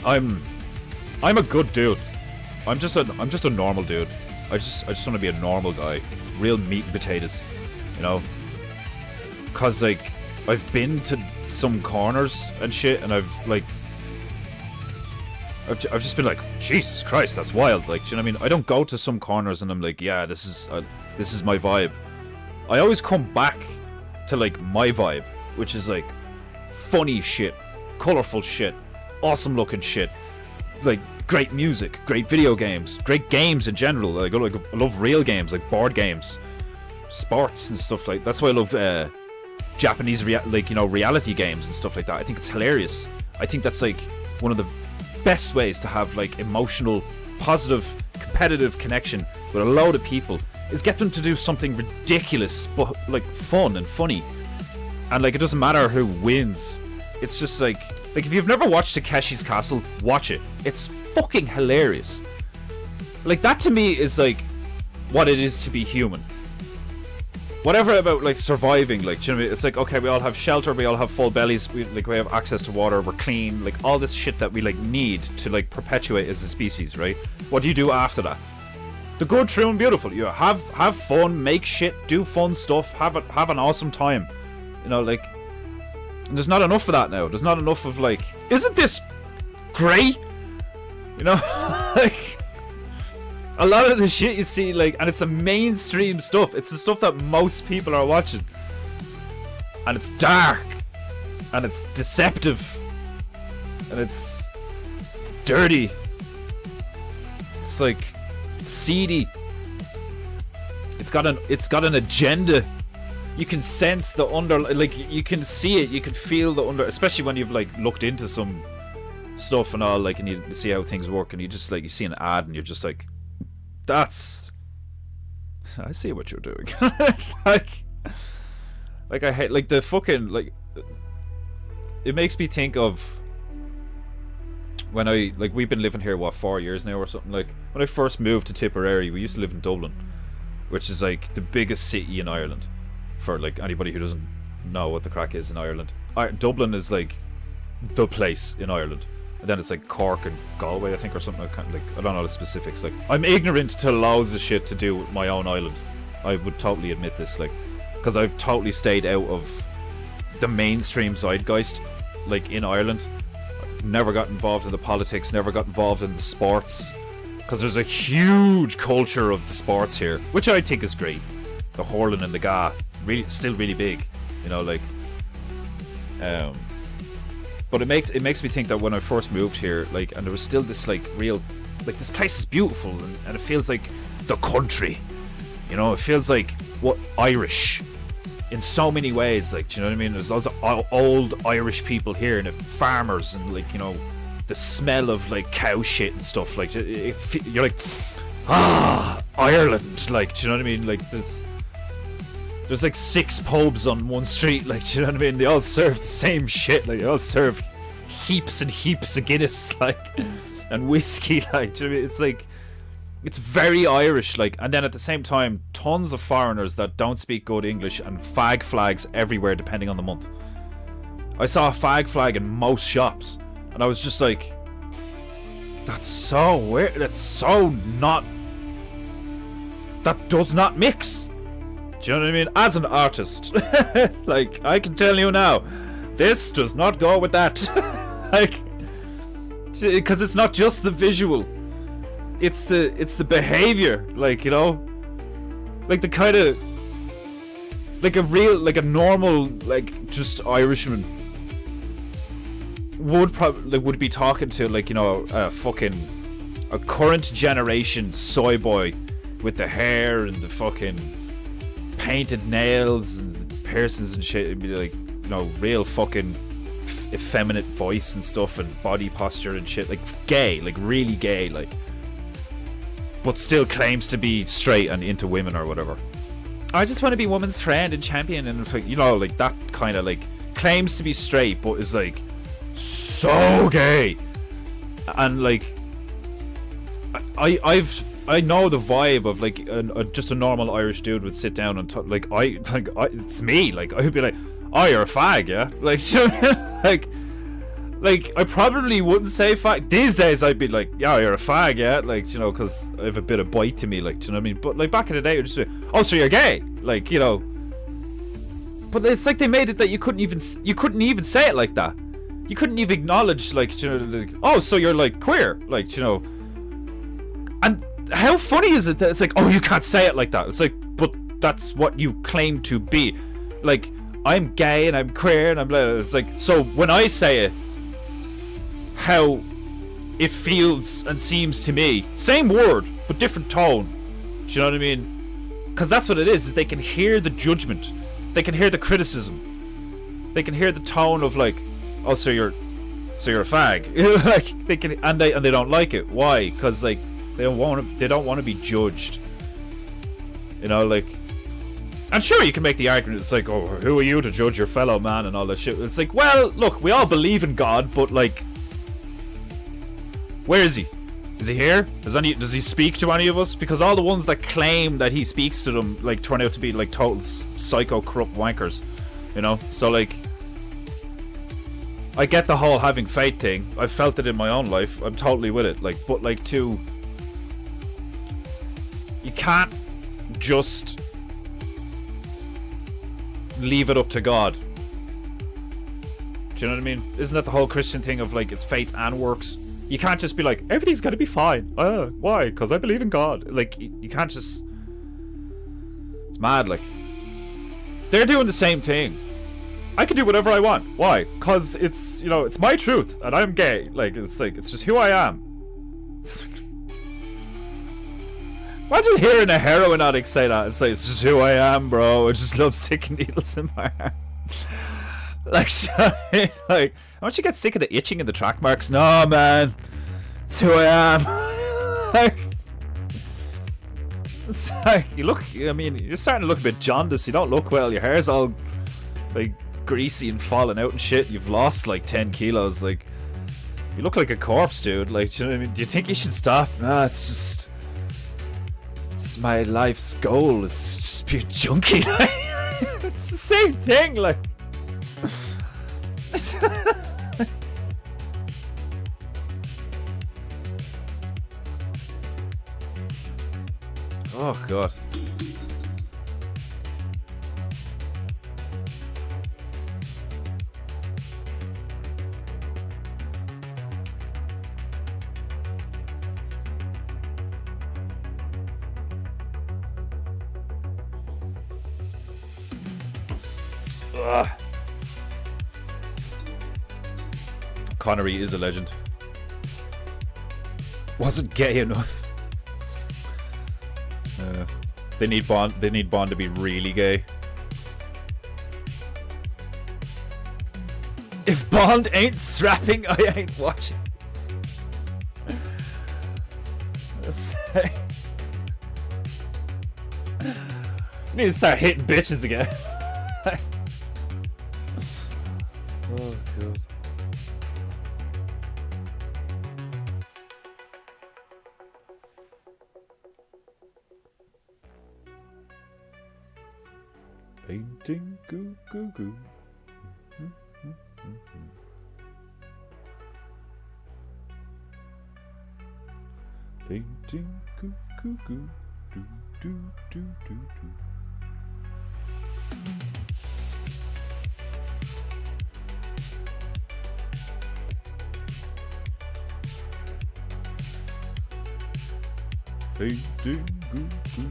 I'm a good dude. I'm just a normal dude. I just want to be a normal guy, real meat and potatoes, you know. Cause like, I've been to some corners and shit, and I've just been like, Jesus Christ, that's wild. Like, do you know what I mean? I don't go to some corners and I'm like, yeah, this is my vibe. I always come back to like my vibe, which is like funny shit, colorful shit, awesome looking shit, like great music, great video games, great games in general. Like, I love real games, like board games, sports and stuff like. That's why I love Japanese reality games and stuff like that. I think it's hilarious. I think that's like one of the best ways to have like emotional, positive, competitive connection with a load of people, is get them to do something ridiculous but like fun and funny. And like, it doesn't matter who wins. It's just like if you've never watched Takeshi's Castle, watch it. It's fucking hilarious. Like, that to me is like what it is to be human. Whatever about like surviving, like, do you know what I mean? It's like, okay, we all have shelter, we all have full bellies, we have access to water, we're clean, like all this shit that we like need to like perpetuate as a species, right? What do you do after that? The good, true, and beautiful. You have fun, make shit, do fun stuff, have an awesome time. You know, like, and there's not enough of that now. There's not enough of like, isn't this great? You know, like a lot of the shit you see, like, and it's the mainstream stuff. It's the stuff that most people are watching, and it's dark, and it's deceptive, and it's dirty. It's like seedy. It's got an agenda. You can sense the like you can see it, you can feel the especially when you've like looked into some stuff and all, like, and you see how things work, and you just like, you see an ad and you're just like, that's, I see what you're doing. like I hate, like, the fucking, like, it makes me think of when we've been living here, what, 4 years now or something. Like, when I first moved to Tipperary, we used to live in Dublin, which is like the biggest city in Ireland, for like anybody who doesn't know what the crack is in Ireland. Dublin is like the place in Ireland, and then it's like Cork and Galway, I think, or something. I don't know the specifics. Like, I'm ignorant to loads of shit to do with my own island. I would totally admit this, like, because I've totally stayed out of the mainstream zeitgeist, like, in Ireland. Never got involved in the politics, never got involved in the sports, because there's a huge culture of the sports here, which I think is great. The hurling and the ga, really, still really big, you know, like, but it makes me think that when I first moved here, like, and there was still this like real, like, this place is beautiful, and it feels like the country, you know, it feels like what Irish in so many ways, like, do you know what I mean? There's lots of old Irish people here, and farmers, and like, you know, the smell of like cow shit and stuff, like, you're like, Ireland, like, do you know what I mean? Like, there's like 6 pubs on one street, like, do you know what I mean? They all serve the same shit, like, they all serve heaps and heaps of Guinness, like, and whiskey, like, do you know what I mean? It's like, it's very Irish, like, and then at the same time, tons of foreigners that don't speak good English, and fag flags everywhere depending on the month. I saw a fag flag in most shops, and I was just like, that's so weird, that's so not, that does not mix. Do you know what I mean? As an artist, like, I can tell you now, this does not go with that. Like, because it's not just the visual, it's the behavior, like, you know, like the kind of, like a normal, like, just Irishman would be talking to, like, you know, a current generation soy boy with the hair and the fucking painted nails and the piercings and shit. It'd be like, you know, real fucking effeminate voice and stuff, and body posture and shit, like gay, like really gay, like, but still claims to be straight and into women or whatever. I just want to be woman's friend and champion, and, you know, like, that kind of, like, claims to be straight but is like so gay. And like, I know the vibe of like just a normal Irish dude would sit down and it's me, like, I would be like, oh, you're a fag, yeah? Like, like, I probably wouldn't say fag. These days I'd be like, yeah, you're a fag, yeah? Like, you know, because I have a bit of bite to me, like, do you know what I mean? But like, back in the day, it would just be, oh, so you're gay? Like, you know. But it's like they made it that you couldn't even say it like that. You couldn't even acknowledge, like, you know, like, oh, so you're like queer, like, you know. And how funny is it that it's like, oh, you can't say it like that? It's like, but that's what you claim to be. Like, I'm gay and I'm queer and I'm blah, blah. It's like, so when I say it, how it feels and seems to me, same word but different tone. Do you know what I mean? Because that's what it is they can hear the judgment, they can hear the criticism, they can hear the tone of like, oh, so you're a fag. Like, they can, and they don't like it. Why? Because like, they don't want to be judged, you know, like. And sure, you can make the argument, it's like, oh, who are you to judge your fellow man and all that shit. It's like, well, look, we all believe in God, but like, where is he? Is he here? Does he speak to any of us? Because all the ones that claim that he speaks to them, like, turn out to be like total psycho corrupt wankers, you know. So like, I get the whole having faith thing. I've felt it in my own life. I'm totally with it. Like, but like, to You can't just leave it up to God. Do you know what I mean? Isn't that the whole Christian thing of like it's faith and works? You can't just be like, everything's gonna be fine. Why? Because I believe in God. Like, you can't just... It's mad, like. They're doing the same thing. I can do whatever I want. Why? Because it's, you know, it's my truth, and I'm gay. Like, it's just who I am. Imagine hearing a heroin addict say that. It's like, it's just who I am, bro. I just love sticking needles in my arm. Like, like, why don't you get sick of the itching and the track marks? No, man. It's who I am. Like, it's like, you look, I mean, you're starting to look a bit jaundiced. You don't look well. Your hair's all, like, greasy and falling out and shit. You've lost, like, 10 kilos. Like, you look like a corpse, dude. Like, do you know what I mean? Do you think you should stop? Nah, it's just... It's my life's goal. It's just be a junkie. Like, it's the same thing, like... Oh god. Ugh. Connery is a legend. Wasn't gay enough. They need Bond. They need Bond to be really gay. If Bond ain't strapping, I ain't watching. Need to start hitting bitches again. Oh god. Painting goo goo goo. Painting goo goo goo. Do do do do do. Painting goo goo goo.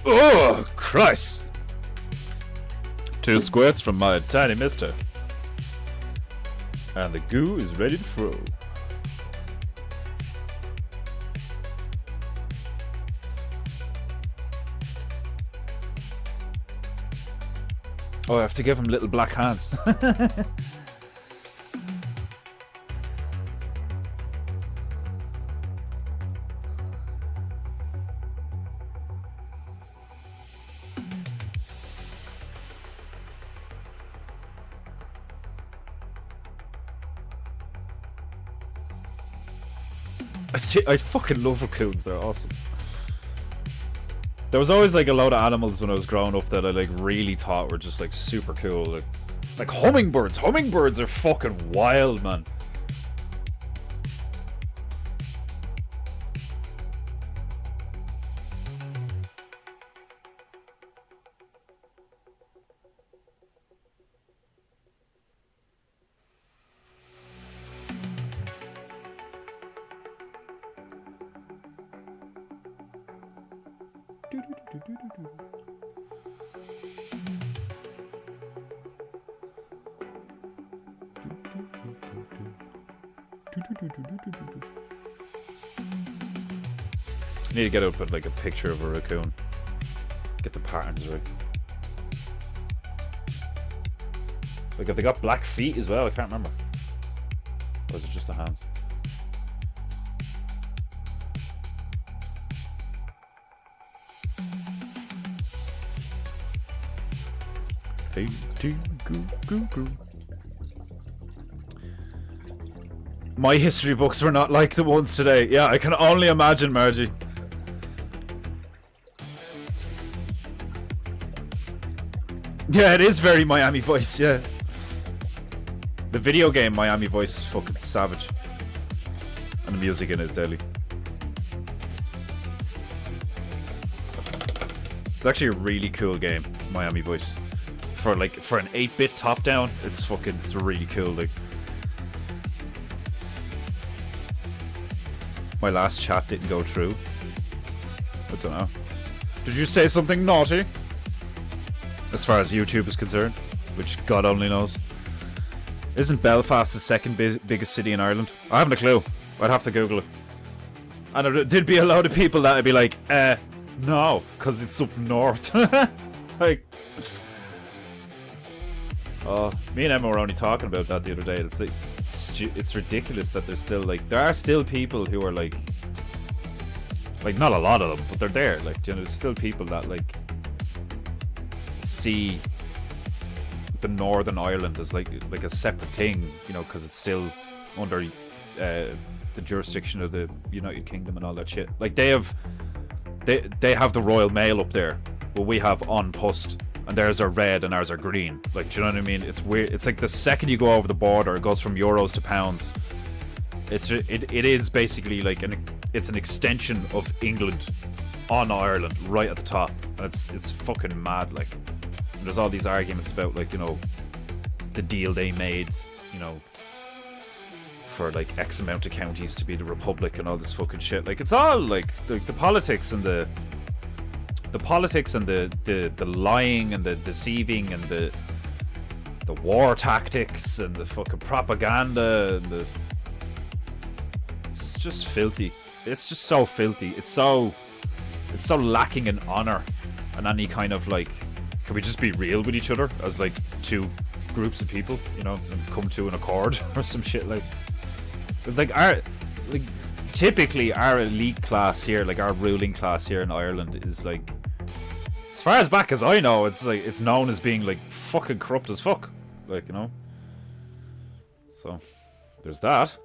Oh, Christ! 2 squirts from my tiny mister. And the goo is ready to throw. Oh, I have to give him little black hands. I fucking love raccoons, they're awesome. There was always like a load of animals when I was growing up that I like really thought were just like super cool. Like hummingbirds. Hummingbirds are fucking wild, man. I need to get up with like a picture of a raccoon. Get the patterns right. Like, have they got black feet as well? I can't remember. Or is it just the hands? Painting. My history books were not like the ones today. Yeah, I can only imagine, Margie. Yeah, it is very Miami Vice, yeah. The video game Miami Vice is fucking savage. And the music in it is deadly. It's actually a really cool game, Miami Vice. For an 8-bit top-down, it's really cool. Like, my last chat didn't go through. I don't know. Did you say something naughty? As far as YouTube is concerned, which God only knows. Isn't Belfast the second biggest city in Ireland? I haven't a clue. I'd have to Google it. And there'd be a load of people that'd be like, no, because it's up north. Like, me and Emma were only talking about that the other day. It's like, it's ridiculous that there's still, like, there are still people who are like, not a lot of them, but they're there. Like, you know, there's still people that, like, see the Northern Ireland as like a separate thing, you know, because it's still under the jurisdiction of the United Kingdom and all that shit. Like, they have the Royal Mail up there, but we have An Post, and theirs are red and ours are green. Like, do you know what I mean? It's weird. It's like the second you go over the border, it goes from euros to pounds. It is basically like it's an extension of England on Ireland right at the top, and it's fucking mad. Like, and there's all these arguments about, like, you know, the deal they made, you know, for like X amount of counties to be the Republic and all this fucking shit. Like, it's all like the politics and the lying and the deceiving and the war tactics and the fucking propaganda and it's just filthy. It's just so filthy. It's so lacking in honor and any kind of, like, can we just be real with each other as like two groups of people, you know, and come to an accord or some shit. Like, it's like typically our elite class here, like our ruling class here in Ireland, is like, as far as back as I know, it's like it's known as being like fucking corrupt as fuck, like, you know. So there's that.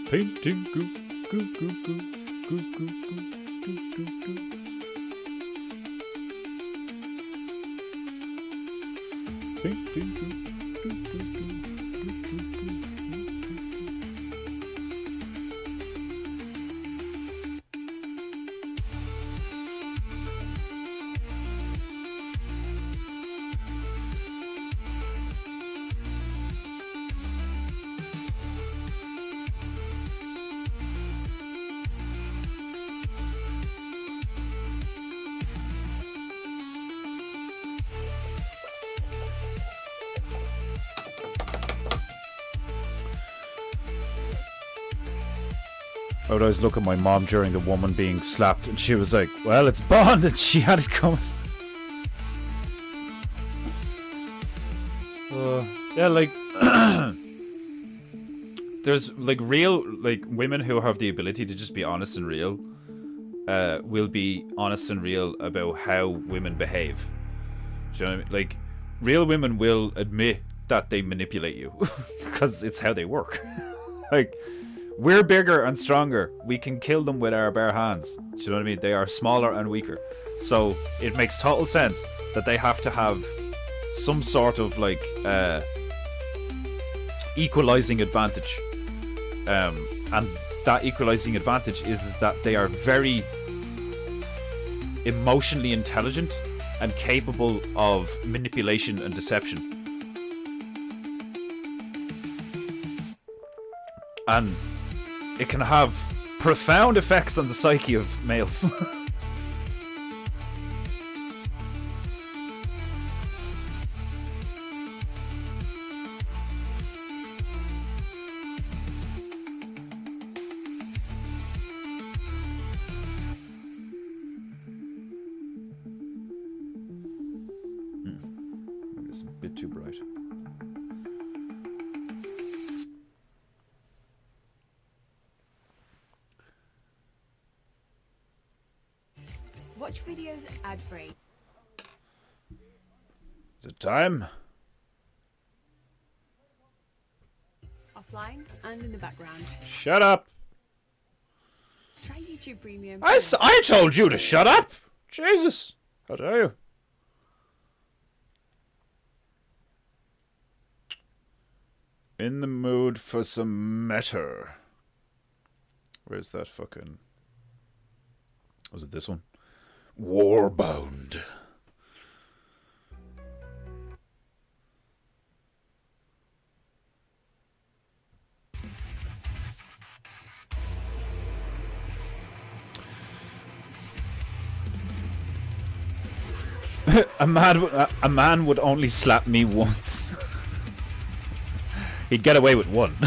Painting goo goo goo goo goo goo goo goo goo. Painting goo goo goo goo goo goo goo. I would always look at my mom during the woman being slapped, and she was like, well, it's Bond, and she had it coming. Yeah, like, there's, like, real, like, women who have the ability to just be honest and real, will be honest and real about how women behave. Do you know what I mean? Like, real women will admit that they manipulate you, because it's how they work. Like, we're bigger and stronger. We can kill them with our bare hands. Do you know what I mean? They are smaller and weaker. So it makes total sense that they have to have some sort of, like, equalizing advantage. And that equalizing advantage is that they are very emotionally intelligent and capable of manipulation and deception. And it can have profound effects on the psyche of males. Bit too bright. Watch videos ad-free. Is it time? Offline and in the background. Shut up! Try YouTube Premium. I told you to shut up! Jesus! How dare you? In the mood for some matter. Where's that fucking... Was it this one? Warbound. A man would only slap me once. He'd get away with one.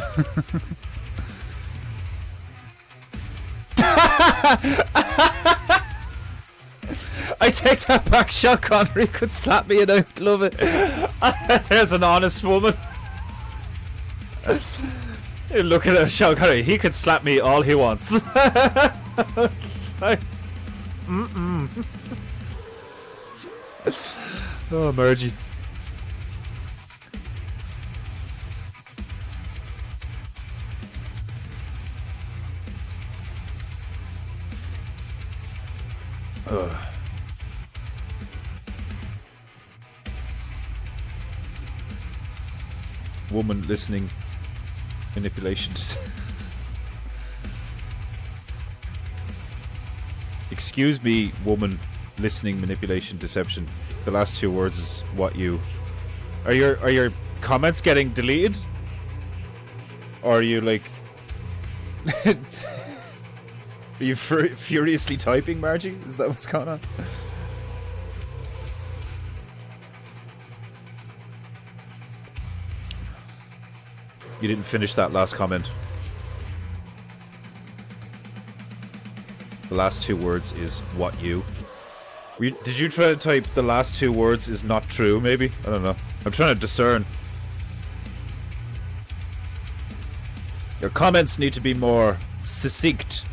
I take that back, Sean Connery could slap me and I'd love it. There's an honest woman. Look at Sean Connery, he could slap me all he wants. Oh, Mergy. Woman listening manipulations. Excuse me, woman listening manipulation deception. The last two words is what you... Are your comments getting deleted? Or are you like... Are you furiously typing, Margie? Is that what's going on? You didn't finish that last comment. The last two words is what you... Did you try to type the last two words is not true, maybe? I don't know. I'm trying to discern. Your comments need to be more succinct.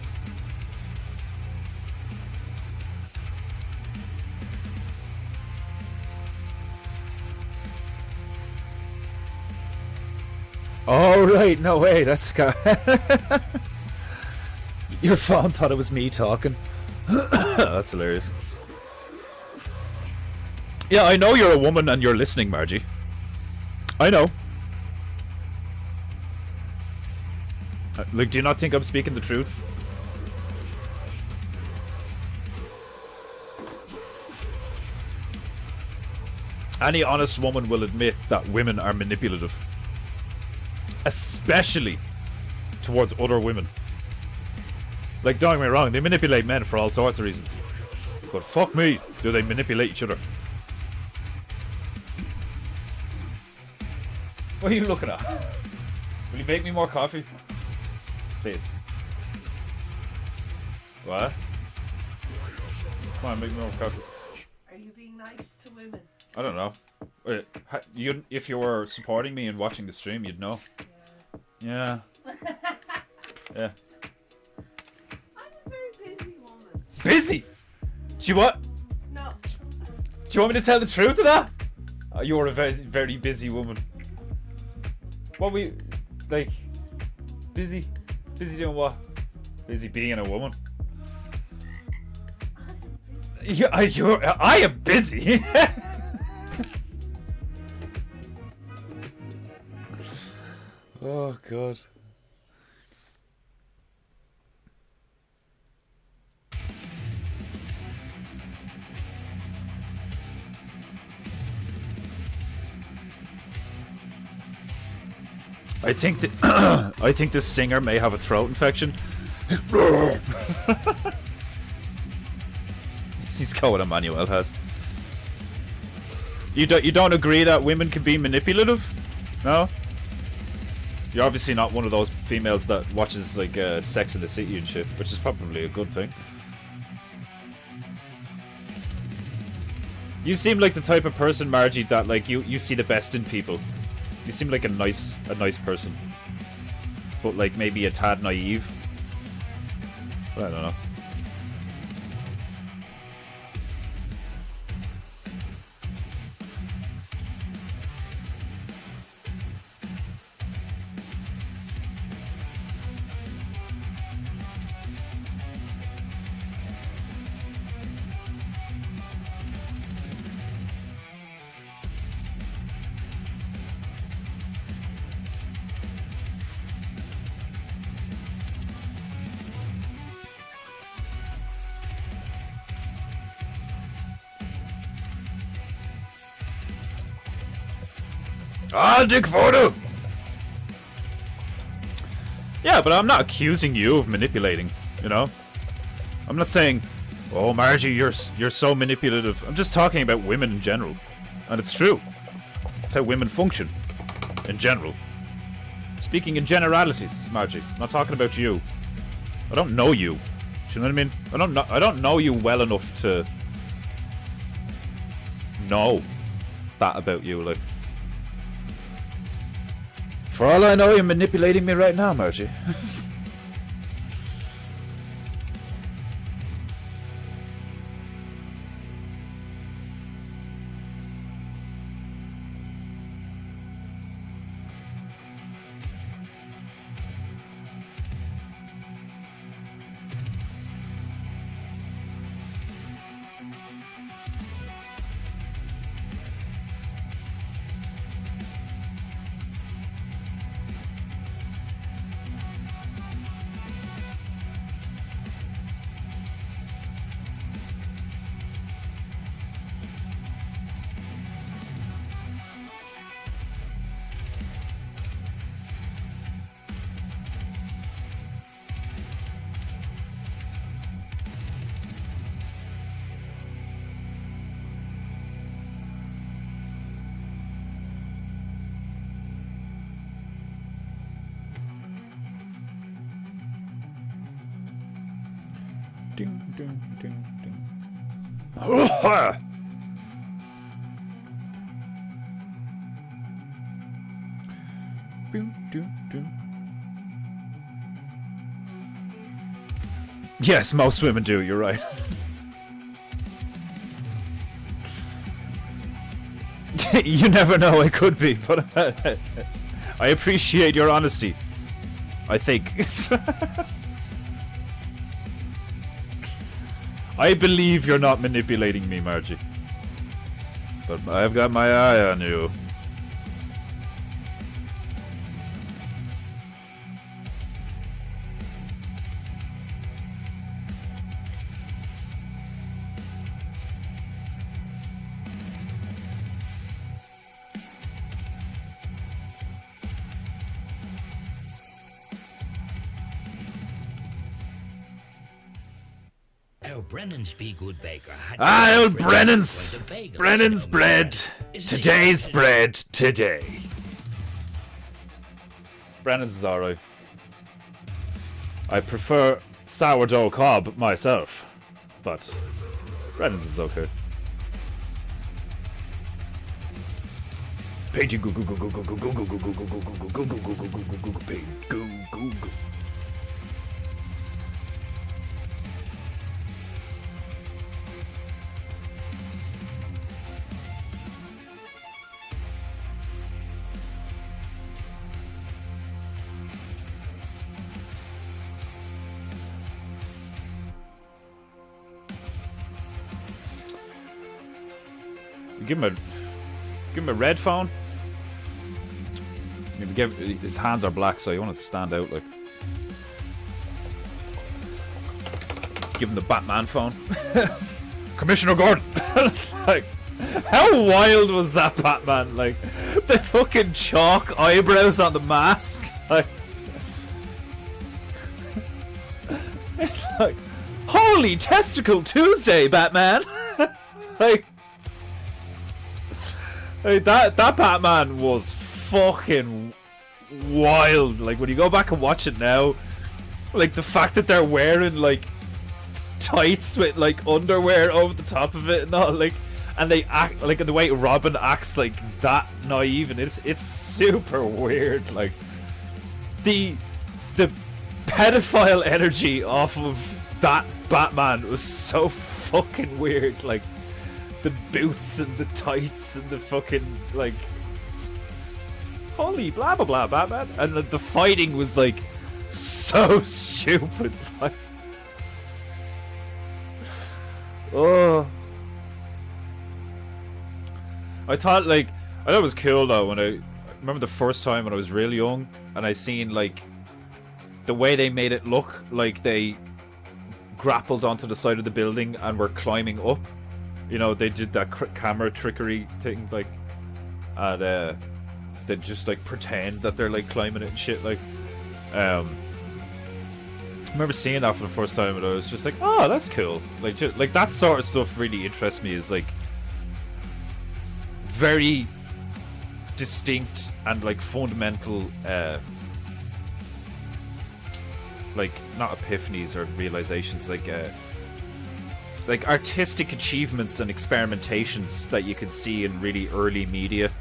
Oh, right. No way. That's... Your phone thought it was me talking. That's hilarious. Yeah, I know you're a woman and you're listening, Margie. I know. Like, do you not think I'm speaking the truth? Any honest woman will admit that women are manipulative. Especially towards other women. Like, don't get me wrong, they manipulate men for all sorts of reasons. But fuck me, do they manipulate each other. What are you looking at? Will you make me more coffee? Please. What? Come on, make me more coffee. Are you being nice to women? I don't know. Wait, if you were supporting me and watching the stream, you'd know. Yeah. Yeah. I'm a very busy woman. Busy? Do you what? No. Do you want me to tell the truth of that? Oh, you're a very, very busy woman. What we like? Busy? Busy doing what? Busy being a woman. I am busy. Oh God. I think that I think this singer may have a throat infection. He's going Emmanuel has. You don't agree that women can be manipulative? No? You're obviously not one of those females that watches like Sex and the City and shit, which is probably a good thing. You seem like the type of person, Margie, that like you see the best in people. You seem like a nice person, but like maybe a tad naive. But I don't know. Ah, Dick photo! Yeah, but I'm not accusing you of manipulating, you know? I'm not saying, oh, Margie, you're so manipulative. I'm just talking about women in general. And it's true. It's how women function. In general. Speaking in generalities, Margie. I'm not talking about you. I don't know you. Do you know what I mean? I don't know you well enough to know that about you, like. For all I know, you're manipulating me right now, Margie. Ding, ding, ding, ding. Yes, most women do, you're right. You never know, it could be, but I appreciate your honesty. I think. I believe you're not manipulating me, Margie. But I've got my eye on you. Brennan's be good baker. Old Brennan's bread. Today's bread today. Brennan's is alright. I prefer sourdough cob myself, but Brennan's is okay. Painting goo goo goo goo goo goo goo goo goo goo goo goo goo goo goo goo goo goo goo paint goo goo goo. Give him a red phone. Maybe his hands are black, so you want it to stand out. Like, give him the Batman phone. Commissioner Gordon. Like, how wild was that Batman? Like, the fucking chalk eyebrows on the mask. Like, it's like, holy testicle Tuesday, Batman. Like. Hey, that Batman was fucking wild. Like, when you go back and watch it now, like, the fact that they're wearing, like, tights with, like, underwear over the top of it and all, like, and they act like the way Robin acts like that naive, and it's super weird. Like the pedophile energy off of that Batman was so fucking weird. Like the boots and the tights and the fucking like holy blah blah blah Batman, and the fighting was like so stupid. Like oh, I thought it was cool though when I remember the first time when I was real young and I seen like the way they made it look like they grappled onto the side of the building and were climbing up. You know, they did that camera trickery thing, like, and they just like pretend that they're like climbing it and shit. Like, I remember seeing that for the first time, and I was just like, "Oh, that's cool." Like, like that sort of stuff really interests me. Is like very distinct and like fundamental, like not epiphanies or realizations, like artistic achievements and experimentations that you can see in really early media.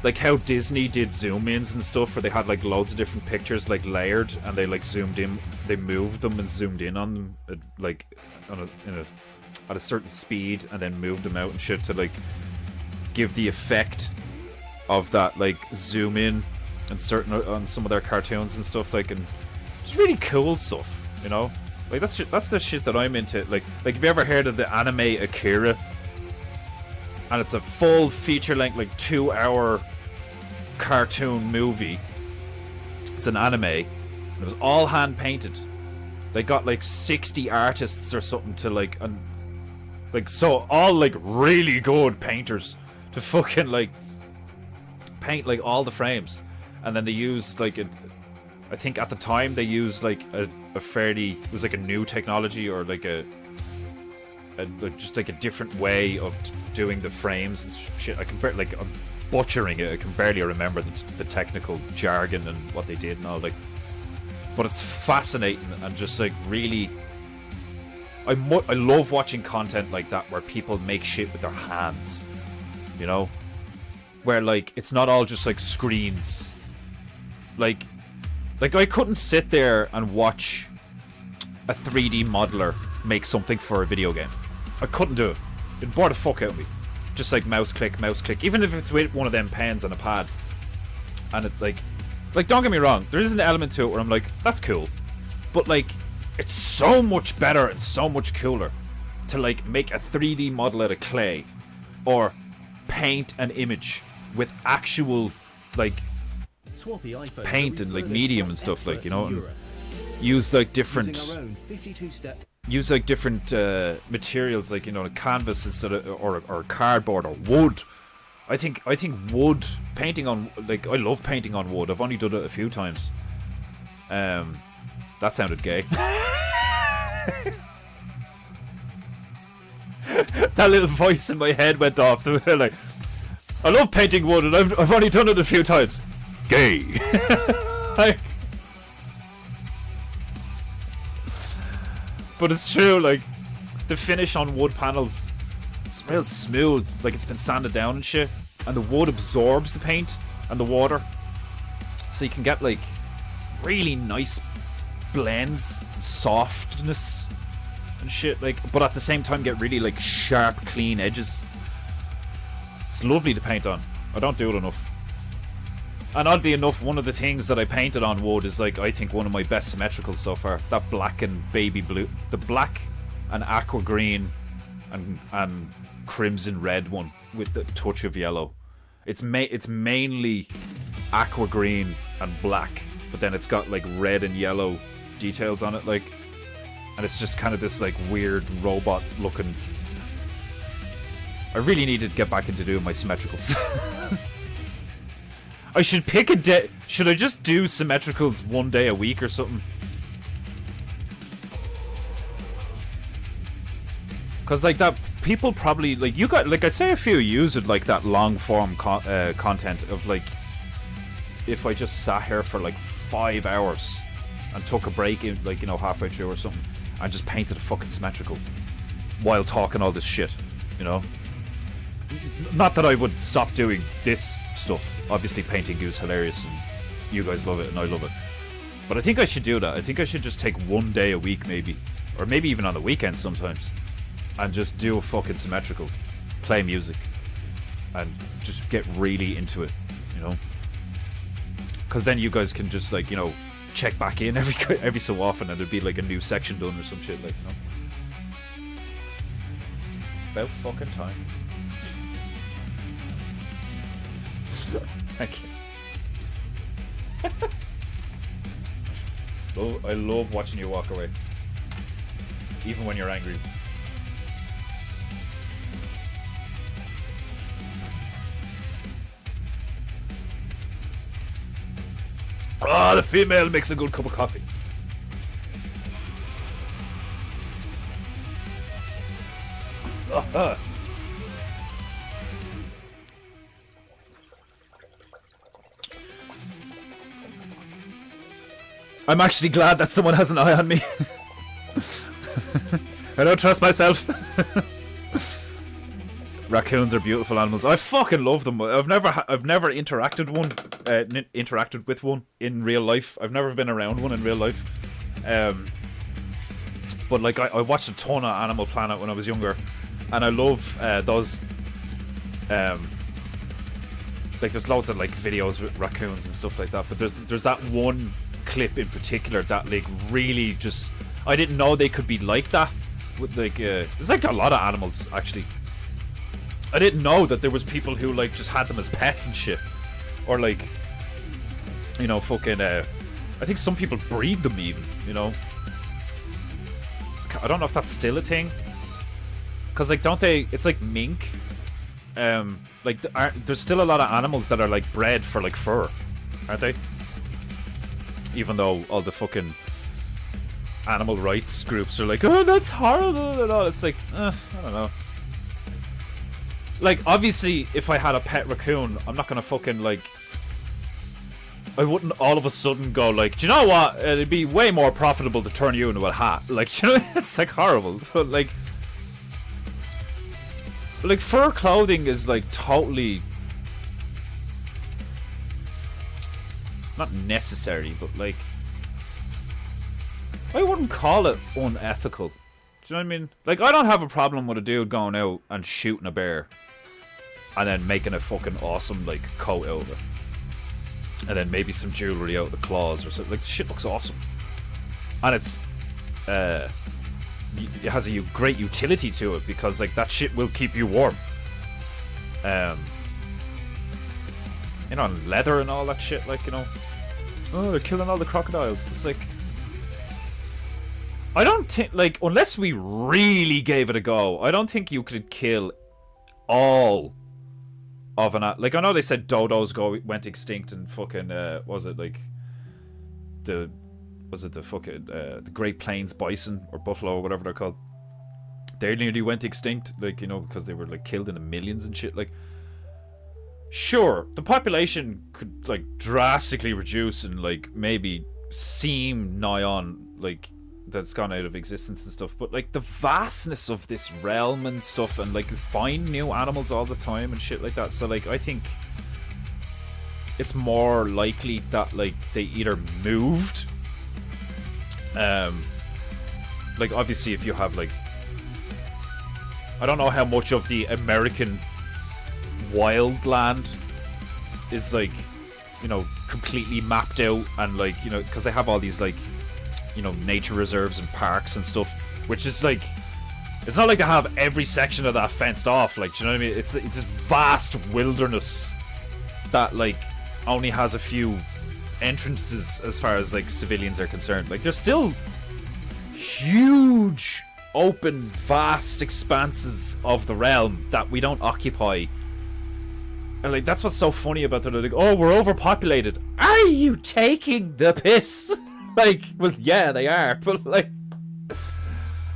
Like how Disney did zoom-ins and stuff, where they had like loads of different pictures like layered, and they like zoomed in, they moved them and zoomed in on them at, like at a certain speed, and then moved them out and shit to like give the effect of that like zoom in and certain on some of their cartoons and stuff. Like, and it's really cool stuff, you know. Like that's the shit that I'm into. Like have you ever heard of the anime Akira? And it's a full feature-length, like 2-hour cartoon movie. It's an anime. And it was all hand-painted. They got like 60 artists or something to like, and like so all like really good painters to fucking like paint like all the frames. And then they used like I think at the time they used like a fairly, it was like a new technology or like like just like a different way of doing the frames and shit. I can like I'm butchering it. I can barely remember the technical jargon and what they did and all, like, but it's fascinating and just like really. I love watching content like that where people make shit with their hands, you know, where like it's not all just like screens. Like I couldn't sit there and watch a 3D modeler make something for a video game. I couldn't do it. It bored the fuck out of me. Just like mouse click, even if it's with one of them pens and a pad. And it like don't get me wrong, there is an element to it where I'm like, that's cool. But like, it's so much better and so much cooler to like make a 3D model out of clay or paint an image with actual like paint and like medium and stuff, like, you know, and use like different materials, like, you know, a canvas instead of or cardboard or wood. I think wood painting on, like, I love painting on wood. I've only done it a few times. That sounded gay. That little voice in my head went off. Like, I love painting wood and I've only done it a few times. Gay. Like, but it's true, like, the finish on wood panels, it's real smooth, like it's been sanded down and shit, and the wood absorbs the paint and the water, so you can get like really nice blends and softness and shit, like, but at the same time get really like sharp, clean edges. It's lovely to paint on. I don't do it enough. And oddly enough, one of the things that I painted on wood is, like, I think one of my best symmetricals so far. That black and baby blue, the black and aqua green and crimson red one with the touch of yellow. It's mainly aqua green and black, but then it's got like red and yellow details on it, like, and it's just kind of this like weird robot looking. I really need to get back into doing my symmetricals. I should pick a day. Should I just do symmetricals one day a week or something? Because like that, people probably like, you got, like, I'd say a few use it like that long form content of like, if I just sat here for like 5 hours and took a break in, like, you know, halfway through or something, and just painted a fucking symmetrical while talking all this shit, you know. not that I would stop doing this stuff. Obviously, Paintingu is hilarious, and you guys love it, and I love it. But I think I should do that. I think I should just take one day a week, maybe, or maybe even on the weekend sometimes, and just do a fucking symmetrical, play music, and just get really into it, you know. Because then you guys can just, like, you know, check back in every so often, and there'd be like a new section done or some shit, like, you know. About fucking time. Thank you. I love watching you walk away, even when you're angry. Ah, the female makes a good cup of coffee. I'm actually glad that someone has an eye on me. I don't trust myself. Raccoons are beautiful animals. I fucking love them. I've never interacted with one in real life. I've never been around one in real life. But like I watched a ton of Animal Planet when I was younger, and I love those. Like there's loads of like videos with raccoons and stuff like that. But there's that one clip in particular that like really just, I didn't know they could be like that. With like it's like a lot of animals actually. I didn't know that there was people who like just had them as pets and shit, or like, you know, fucking. I think some people breed them even. You know. I don't know if that's still a thing. Cause like, don't they? It's like mink. Like there's still a lot of animals that are like bred for like fur, aren't they? Even though all the fucking animal rights groups are like, oh, that's horrible and all. It's like, I don't know. Like, obviously, if I had a pet raccoon, I'm not gonna fucking, like... I wouldn't all of a sudden go, like, do you know what? It'd be way more profitable to turn you into a hat. Like, do you know, it's, like, horrible. But, like... Like, fur clothing is, like, totally... Not necessary, but, like... I wouldn't call it unethical. Do you know what I mean? Like, I don't have a problem with a dude going out and shooting a bear and then making a fucking awesome, like, coat out of it. And then maybe some jewellery out of the claws or something. Like, the shit looks awesome. And it's, it has a great utility to it because, like, that shit will keep you warm. You know, and leather and all that shit, like, you know. Oh, they're killing all the crocodiles. It's like... I don't think, like, unless we really gave it a go, I don't think you could kill all of an... Like, I know they said dodos went extinct and fucking, was it, like, the fucking, the Great Plains bison or buffalo or whatever they're called. They nearly went extinct, like, you know, because they were, like, killed in the millions and shit, like... Sure, the population could, like, drastically reduce and, like, maybe seem nigh on, like... that's gone out of existence and stuff, but like the vastness of this realm and stuff, and like you find new animals all the time and shit like that, so like I think it's more likely that like they either moved, like obviously if you have like, I don't know how much of the American wildland is like, you know, completely mapped out and like, you know, because they have all these like, you know, nature reserves and parks and stuff, which is like, it's not like they have every section of that fenced off, like, do you know what I mean? It's this vast wilderness that like only has a few entrances as far as like civilians are concerned. Like there's still huge open vast expanses of the realm that we don't occupy, and like that's what's so funny about it. They're like, oh, we're overpopulated. Are you taking the piss? Like, well, yeah, they are, but like,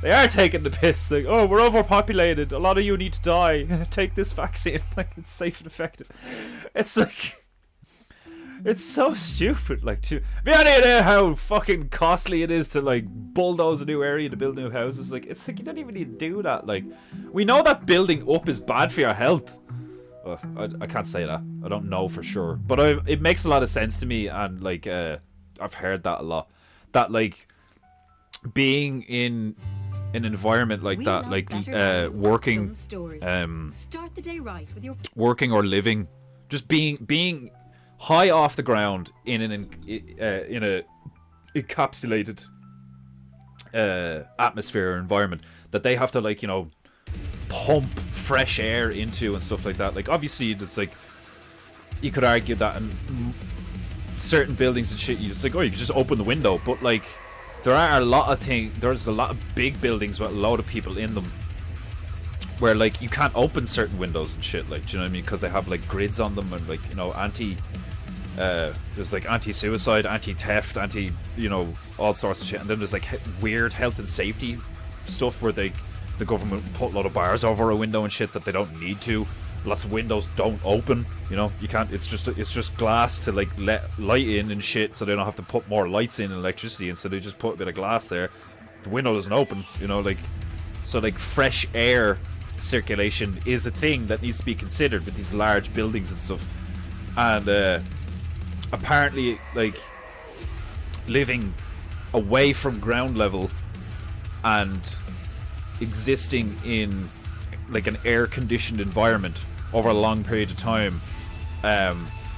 they are taking the piss. Like, oh, we're overpopulated. A lot of you need to die. Take this vaccine. Like, it's safe and effective. It's like, It's so stupid. Like, to have you any idea how fucking costly it is to like bulldoze a new area to build new houses? Like, it's like you don't even need to do that. Like, we know that building up is bad for your health. Well, I can't say that. I don't know for sure, but it makes a lot of sense to me, and like I've heard that a lot. That like being in an environment like that, like working, Start the day right with your working or living, just being high off the ground in a encapsulated atmosphere or environment that they have to, like, you know, pump fresh air into and stuff like that. Like, obviously it's like you could argue that in certain buildings and shit, you just like, oh, you could just open the window, but like there are a lot of there's a lot of big buildings with a load of people in them where like you can't open certain windows and shit, like, do you know what I mean? Because they have like grids on them and, like, you know, there's like anti-suicide, anti-theft, you know, all sorts of shit. And then there's like weird health and safety stuff where the government put a lot of bars over a window and shit that they don't need to. Lots of windows don't open, you know, you can't, it's just glass to like let light in and shit, so they don't have to put more lights in and electricity, and so they just put a bit of glass there. The window doesn't open, you know, like, so like fresh air circulation is a thing that needs to be considered with these large buildings and stuff. And apparently, like, living away from ground level and existing in like an air-conditioned environment over a long period of time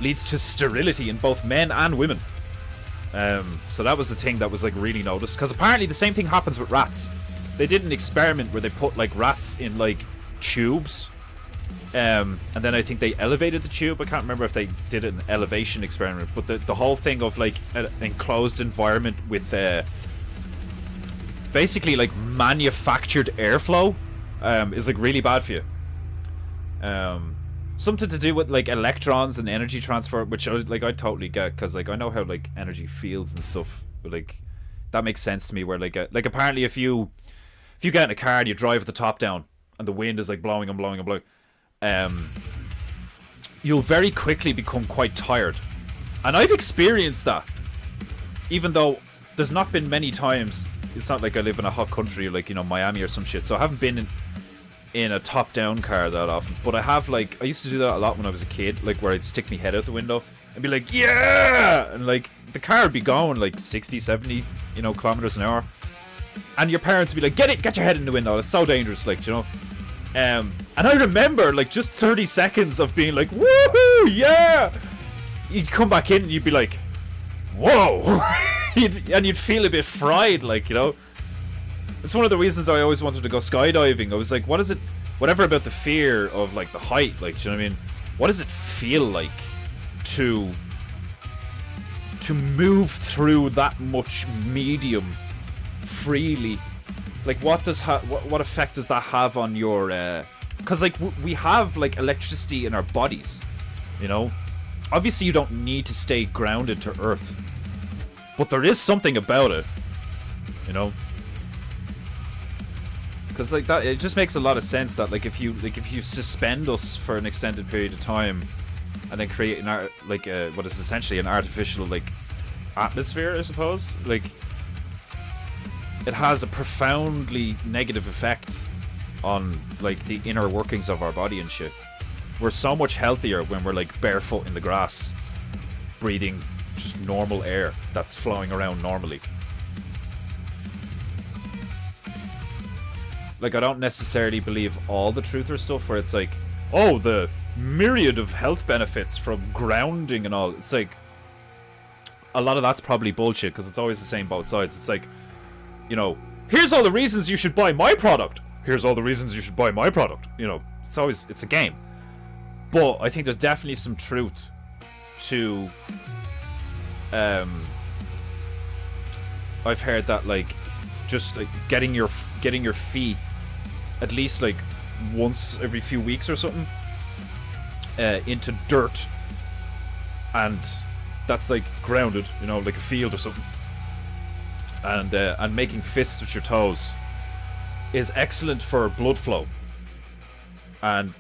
leads to sterility in both men and women. So that was the thing that was like really noticed, because apparently the same thing happens with rats. They did an experiment where they put like rats in like tubes, and then I think they elevated the tube. I can't remember if they did an elevation experiment, but the whole thing of like an enclosed environment with basically like manufactured airflow is like really bad for you. Something to do with like electrons and energy transfer, which I totally get, because like I know how like energy feels and stuff, but like that makes sense to me. Where like apparently if you get in a car and you drive the top down and the wind is like blowing and blowing and blowing, you'll very quickly become quite tired. And I've experienced that, even though there's not been many times. It's not like I live in a hot country like, you know, Miami or some shit, so I haven't been in a top-down car that often. But I have, like, I used to do that a lot when I was a kid, like where I'd stick my head out the window and be like, yeah, and like the car would be going like 60, 70, you know, kilometers an hour, and your parents would be like, get your head in the window, it's so dangerous, like, you know. And I remember like just 30 seconds of being like, woohoo, yeah. You'd come back in and you'd be like, whoa. And you'd feel a bit fried, like, you know. It's one of the reasons I always wanted to go skydiving. I was like, what is it, whatever about the fear of like the height, like, do you know what I mean? What does it feel like to move through that much medium freely? Like, what effect does that have on your because like we have like electricity in our bodies, you know. Obviously you don't need to stay grounded to earth, but there is something about it, you know. Because like that, it just makes a lot of sense that like if you suspend us for an extended period of time, and then create what is essentially an artificial like atmosphere, I suppose, like it has a profoundly negative effect on like the inner workings of our body and shit. We're so much healthier when we're like barefoot in the grass, breathing just normal air that's flowing around normally. Like, I don't necessarily believe all the truth or stuff where it's like, oh, the myriad of health benefits from grounding and all. It's like, a lot of that's probably bullshit, because it's always the same both sides. It's like, you know, here's all the reasons you should buy my product. Here's all the reasons you should buy my product. You know, it's a game. But I think there's definitely some truth to, I've heard that, like, just like getting your feet at least like once every few weeks or something into dirt, and that's like grounded, you know, like a field or something, and making fists with your toes is excellent for blood flow. And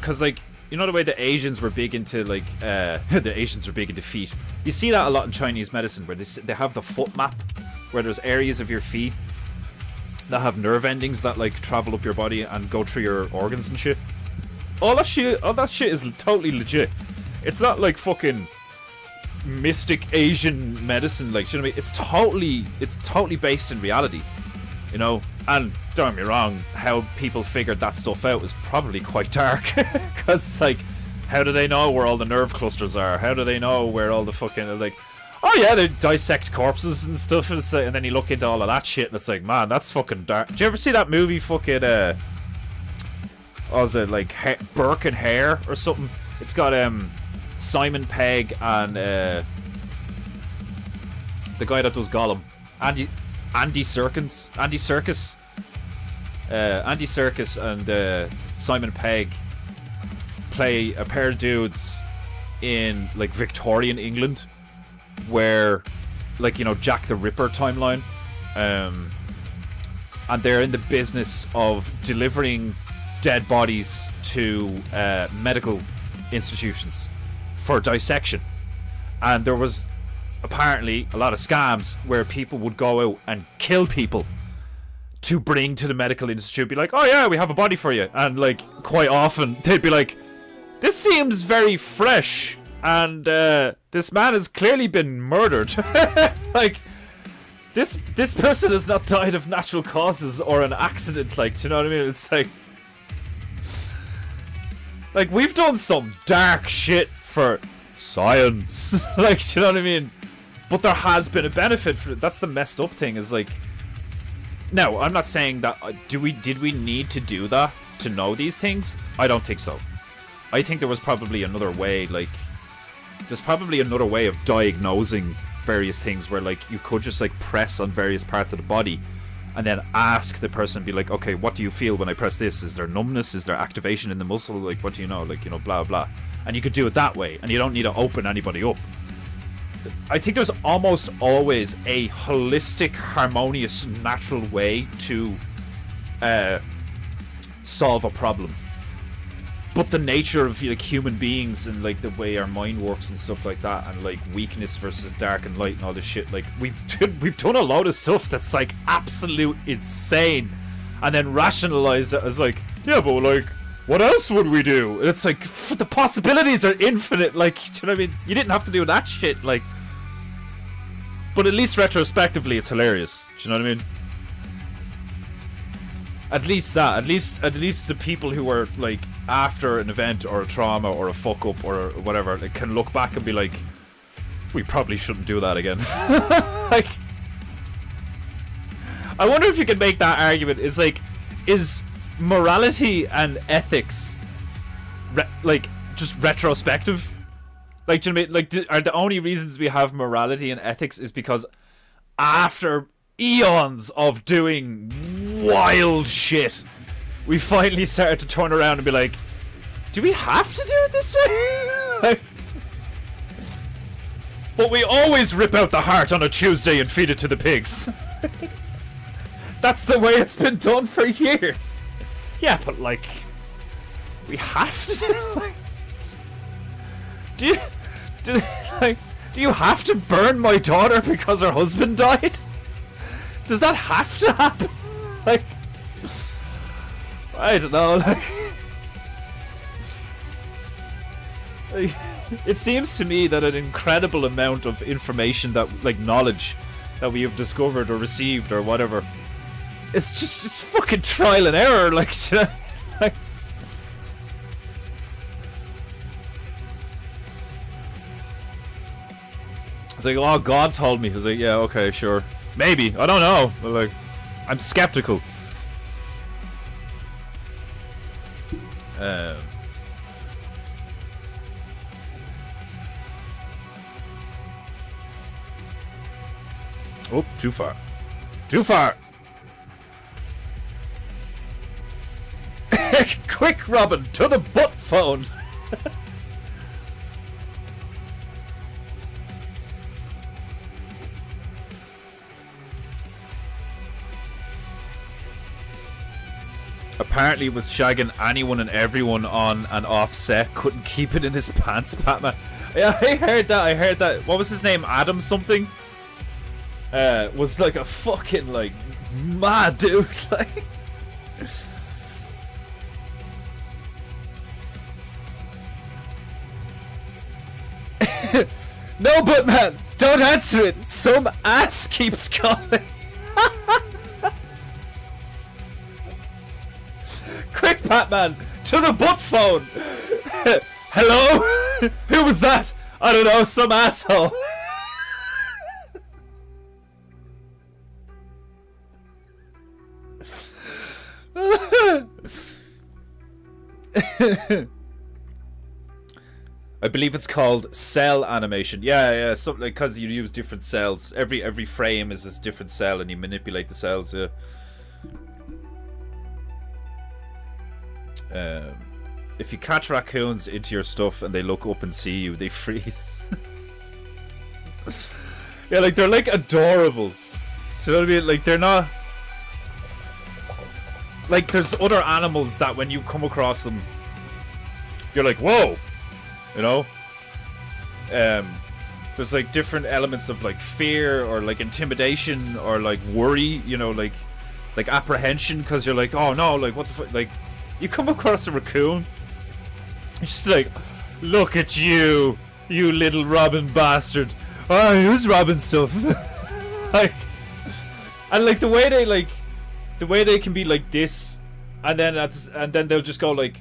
because like you know the way the Asians were big into like the Asians were big into feet. You see that a lot in Chinese medicine, where they have the foot map, where there's areas of your feet that have nerve endings that like travel up your body and go through your organs and shit. All that shit is totally legit. It's not like fucking mystic Asian medicine, like, you know what I mean? It's totally based in reality, you know. And don't get me wrong, how people figured that stuff out is probably quite dark, because like, how do they know where all the nerve clusters are? How do they know where all the fucking, like, oh yeah, they dissect corpses and stuff, and, it's like, and then you look into all of that shit, and it's like, man, that's fucking dark. Did you ever see that movie fucking what was it, like Burke and Hare or something? It's got Simon Pegg and the guy that does Gollum, Andy Serkis. Andy Serkis and Simon Pegg play a pair of dudes in like Victorian England, where, like, you know, Jack the Ripper timeline, and they're in the business of delivering dead bodies to medical institutions for dissection. And there was apparently a lot of scams where people would go out and kill people to bring to the medical institute, be like, oh yeah, we have a body for you, and like quite often they'd be like, this seems very fresh, and this man has clearly been murdered. Like, this person has not died of natural causes or an accident, like, do you know what I mean? It's like we've done some dark shit for science. Like, do you know what I mean? But there has been a benefit for it. That's the messed up thing, is like, no, I'm not saying that did we need to do that to know these things? I don't think so. I think there was probably another way, like, there's probably another way of diagnosing various things, where like you could just like press on various parts of the body and then ask the person, be like, okay, what do you feel when I press this? Is there numbness? Is there activation in the muscle? Like, what do you know? Like, you know, blah blah. And you could do it that way, and you don't need to open anybody up. I think there's almost always a holistic, harmonious, natural way to solve a problem. But the nature of like human beings and like the way our mind works and stuff like that, and like weakness versus dark and light and all this shit, like we've done a load of stuff that's like absolute insane, and then rationalized it as like, yeah, but like, what else would we do? And it's like, the possibilities are infinite. Like, do you know what I mean? You didn't have to do that shit. Like, but at least retrospectively, it's hilarious. Do you know what I mean? At least that. At least the people who were like after an event or a trauma or a fuck up or whatever, they can look back and be like, we probably shouldn't do that again. Like, I wonder if you can make that argument. Is like, is morality and ethics like just retrospective? Like, do you know what I mean? Like, are the only reasons we have morality and ethics is because after eons of doing wild shit, we finally started to turn around and be like, do we have to do it this way? Like, but we always rip out the heart on a Tuesday and feed it to the pigs. That's the way it's been done for years. Yeah, but like, we have to do it. Like, do you have to burn my daughter because her husband died? Does that have to happen? Like, I don't know. Like, it seems to me that an incredible amount of information, that like knowledge that we have discovered or received or whatever, it's just fucking trial and error. Like, like, it's like, oh, God told me. I was like, yeah, okay, sure, maybe, I don't know, but like, I'm skeptical. Oh, too far. Too far. Quick, Robin, to the butt phone. apparently was shagging anyone and everyone on and off set. Couldn't keep it in his pants, Batman. Yeah, I heard that. What was his name? Adam something? Was like a fucking, like, mad dude. Like... No, Batman! Don't answer it! Some ass keeps calling! Quick, Batman! To the butt phone! Hello? Who was that? I don't know, some asshole! I believe it's called cell animation. Yeah, something like, because you use different cells. Every frame is this different cell, and you manipulate the cells. Yeah. If you catch raccoons into your stuff and they look up and see you, they freeze. Yeah, like they're like adorable. So you know what I mean? Like they're not. Like there's other animals that when you come across them, you're like, whoa. You know, there's like different elements of like fear or like intimidation or like worry, you know, like apprehension, because you're like, oh no, like what the fuck, like you come across a raccoon, it's just like, look at you, you little Robin bastard. Oh, who's Robin stuff? Like, and like the way they can be like this, and then they'll just go like.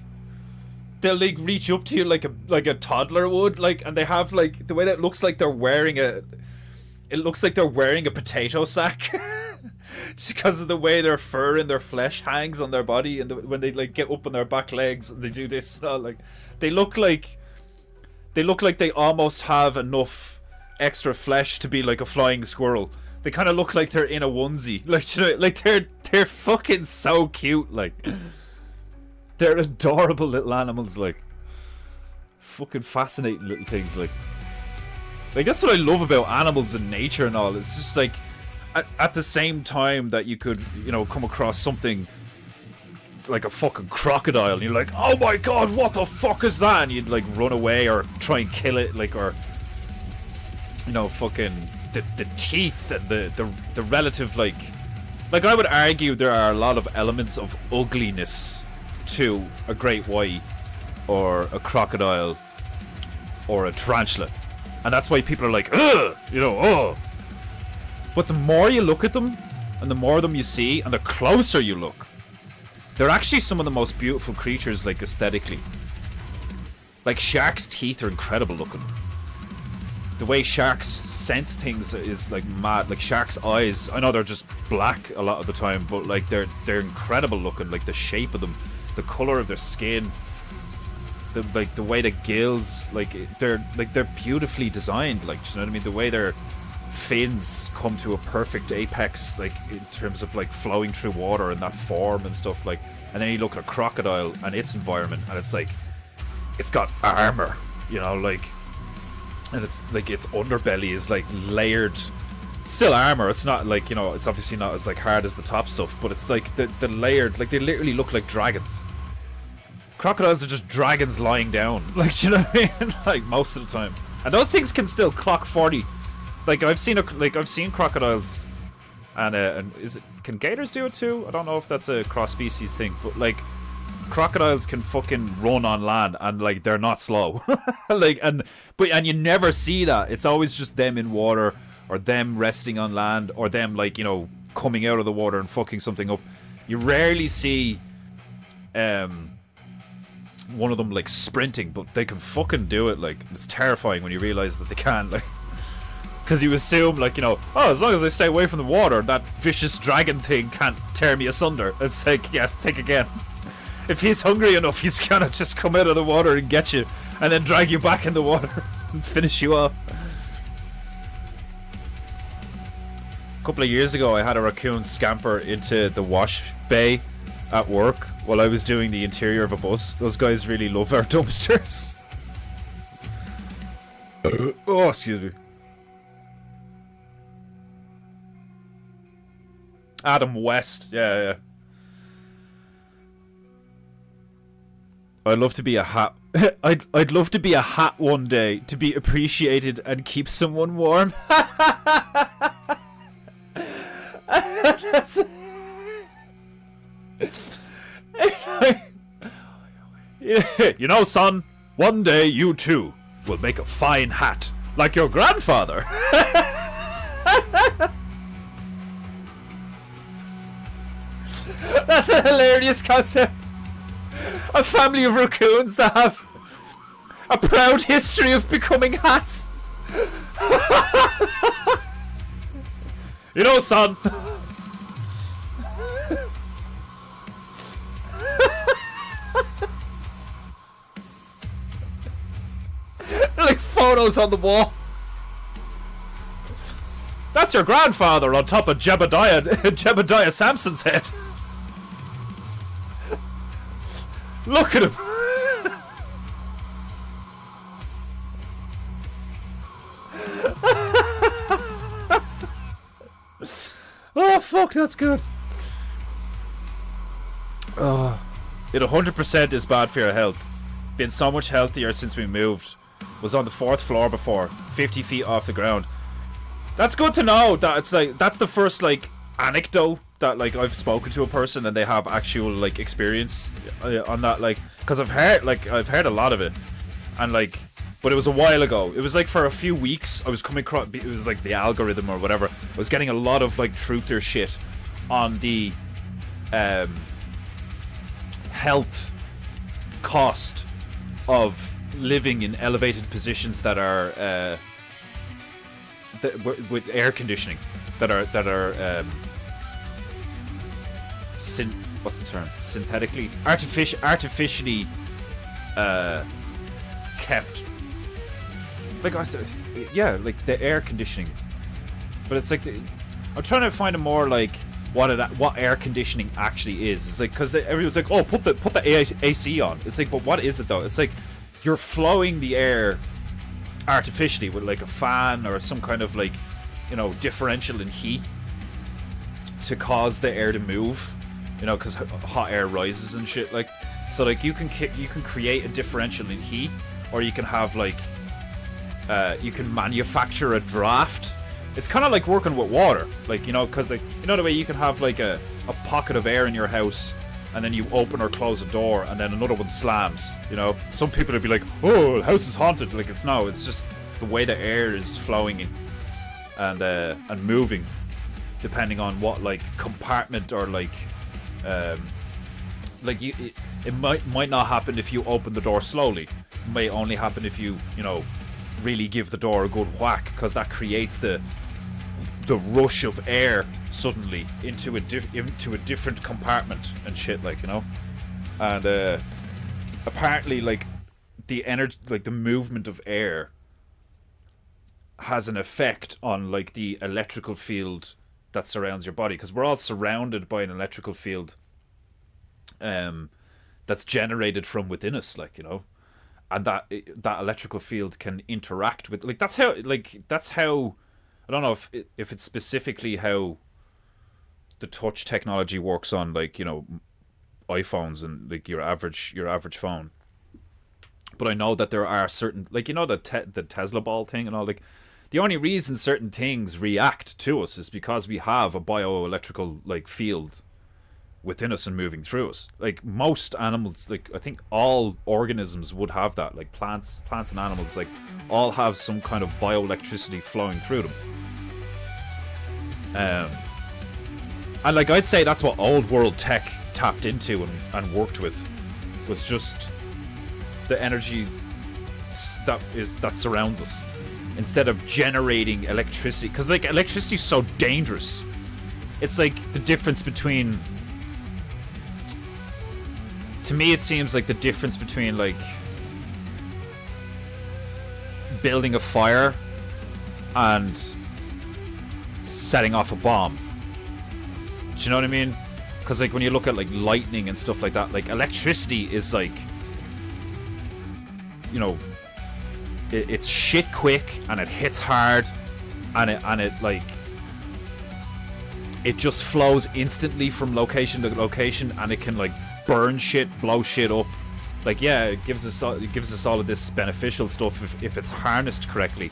They'll like reach up to you like a toddler would, like, and they have like the way that it looks like they're wearing a potato sack. Just because of the way their fur and their flesh hangs on their body, and when they like get up on their back legs and they do this, like they look like they almost have enough extra flesh to be like a flying squirrel. They kind of look like they're in a onesie, like, you know, like they're fucking so cute, like. They're adorable little animals, like. Fucking fascinating little things, like. Like, that's what I love about animals and nature and all. It's just like, at the same time that you could, you know, come across something like a fucking crocodile, and you're like, oh my god, what the fuck is that? And you'd like run away or try and kill it, like, or, you know, fucking the teeth and the relative, like I would argue there are a lot of elements of ugliness to a great white or a crocodile or a tarantula, and that's why people are like, ugh, you know, oh. But the more you look at them and the more of them you see and the closer you look, they're actually some of the most beautiful creatures, like, aesthetically. Like, sharks' teeth are incredible looking. The way sharks sense things is like mad. Like, sharks' eyes, I know they're just black a lot of the time, but like they're incredible looking. Like, the shape of them, the color of their skin, the way the gills, like they're beautifully designed. Like, you know what I mean? The way their fins come to a perfect apex, like in terms of like flowing through water and that form and stuff. Like, and then you look at a crocodile and its environment, and it's like, it's got armor, you know, like, and it's like its underbelly is like layered. Still armor. It's not like, you know, it's obviously not as like hard as the top stuff, but it's like the layered, like they literally look like dragons. Crocodiles are just dragons lying down, like, you know what I mean? Like, most of the time, and those things can still clock 40. Like, I've seen crocodiles, and can gators do it too? I don't know if that's a cross species thing, but like, crocodiles can fucking run on land, and like they're not slow. Like, and you never see that. It's always just them in water, or them resting on land, or them, like, you know, coming out of the water and fucking something up. You rarely see one of them like sprinting, but they can fucking do it. Like, it's terrifying when you realize that they can, like, because you assume, like, you know, oh, as long as I stay away from the water, that vicious dragon thing can't tear me asunder. It's like, yeah, think again. If he's hungry enough, he's gonna just come out of the water and get you, and then drag you back in the water and finish you off. A couple of years ago, I had a raccoon scamper into the wash bay at work while I was doing the interior of a bus. Those guys really love our dumpsters. Oh, excuse me. Adam West, yeah. I'd love to be a hat. I'd love to be a hat one day to be appreciated and keep someone warm. That's you know, son, one day you too will make a fine hat like your grandfather. That's a hilarious concept. A family of raccoons that have a proud history of becoming hats. You know, son. Like photos on the wall. That's your grandfather on top of Jebediah Sampson's head. Look at him. Oh fuck, that's good. It 100% is bad for your health. Been so much healthier since we moved. Was on the 4th floor before, 50 feet off the ground. That's good to know. That it's like that's the first like anecdote that like I've spoken to a person and they have actual like experience on that, like, because I've heard a lot of it, and like, but it was a while ago. It was like for a few weeks I was coming across. It was like the algorithm or whatever. I was getting a lot of like truther shit on the health cost of living in elevated positions that are with air conditioning, that are what's the term? Synthetically, artificially kept. Like I said, yeah, like the air conditioning. But it's like I'm trying to find a more like what air conditioning actually is. It's like because everyone's like, oh, put the AC on. It's like, but what is it though? It's like you're flowing the air artificially with like a fan or some kind of like, you know, differential in heat to cause the air to move, you know, because hot air rises and shit. Like, so like you can create a differential in heat, or you can have like you can manufacture a draft. It's kind of like working with water, like, you know, because like, you know, the way you can have like a pocket of air in your house, and then you open or close a door, and then another one slams. You know, some people would be like, "Oh, the house is haunted." Like, it's no, it's just the way the air is flowing in and moving, depending on what like compartment or like it might not happen if you open the door slowly. It may only happen if you know, really give the door a good whack, because that creates the rush of air suddenly into a different compartment and shit, like, you know. And apparently like the energy, like the movement of air has an effect on like the electrical field that surrounds your body, because we're all surrounded by an electrical field that's generated from within us, like, you know. And that electrical field can interact with, like, that's how I don't know if it's specifically how the touch technology works on, like, you know, iPhones and like your average phone. But I know that there are certain, like, you know, the Tesla ball thing and all, like, the only reason certain things react to us is because we have a bioelectrical like field within us and moving through us. Like most animals, like I think all organisms would have that. Like plants and animals, like all have some kind of bioelectricity flowing through them. And like I'd say that's what old world tech tapped into and worked with, was just the energy that surrounds us, instead of generating electricity. Because like electricity is so dangerous. It's like the difference between, to me it seems like the difference between like building a fire and setting off a bomb. Do you know what I mean? Because like when you look at like lightning and stuff like that, like electricity is like, you know, it's shit quick and it hits hard, and it like, it just flows instantly from location to location, and it can like burn shit, blow shit up Like, yeah, it gives us all of this beneficial stuff if it's harnessed correctly.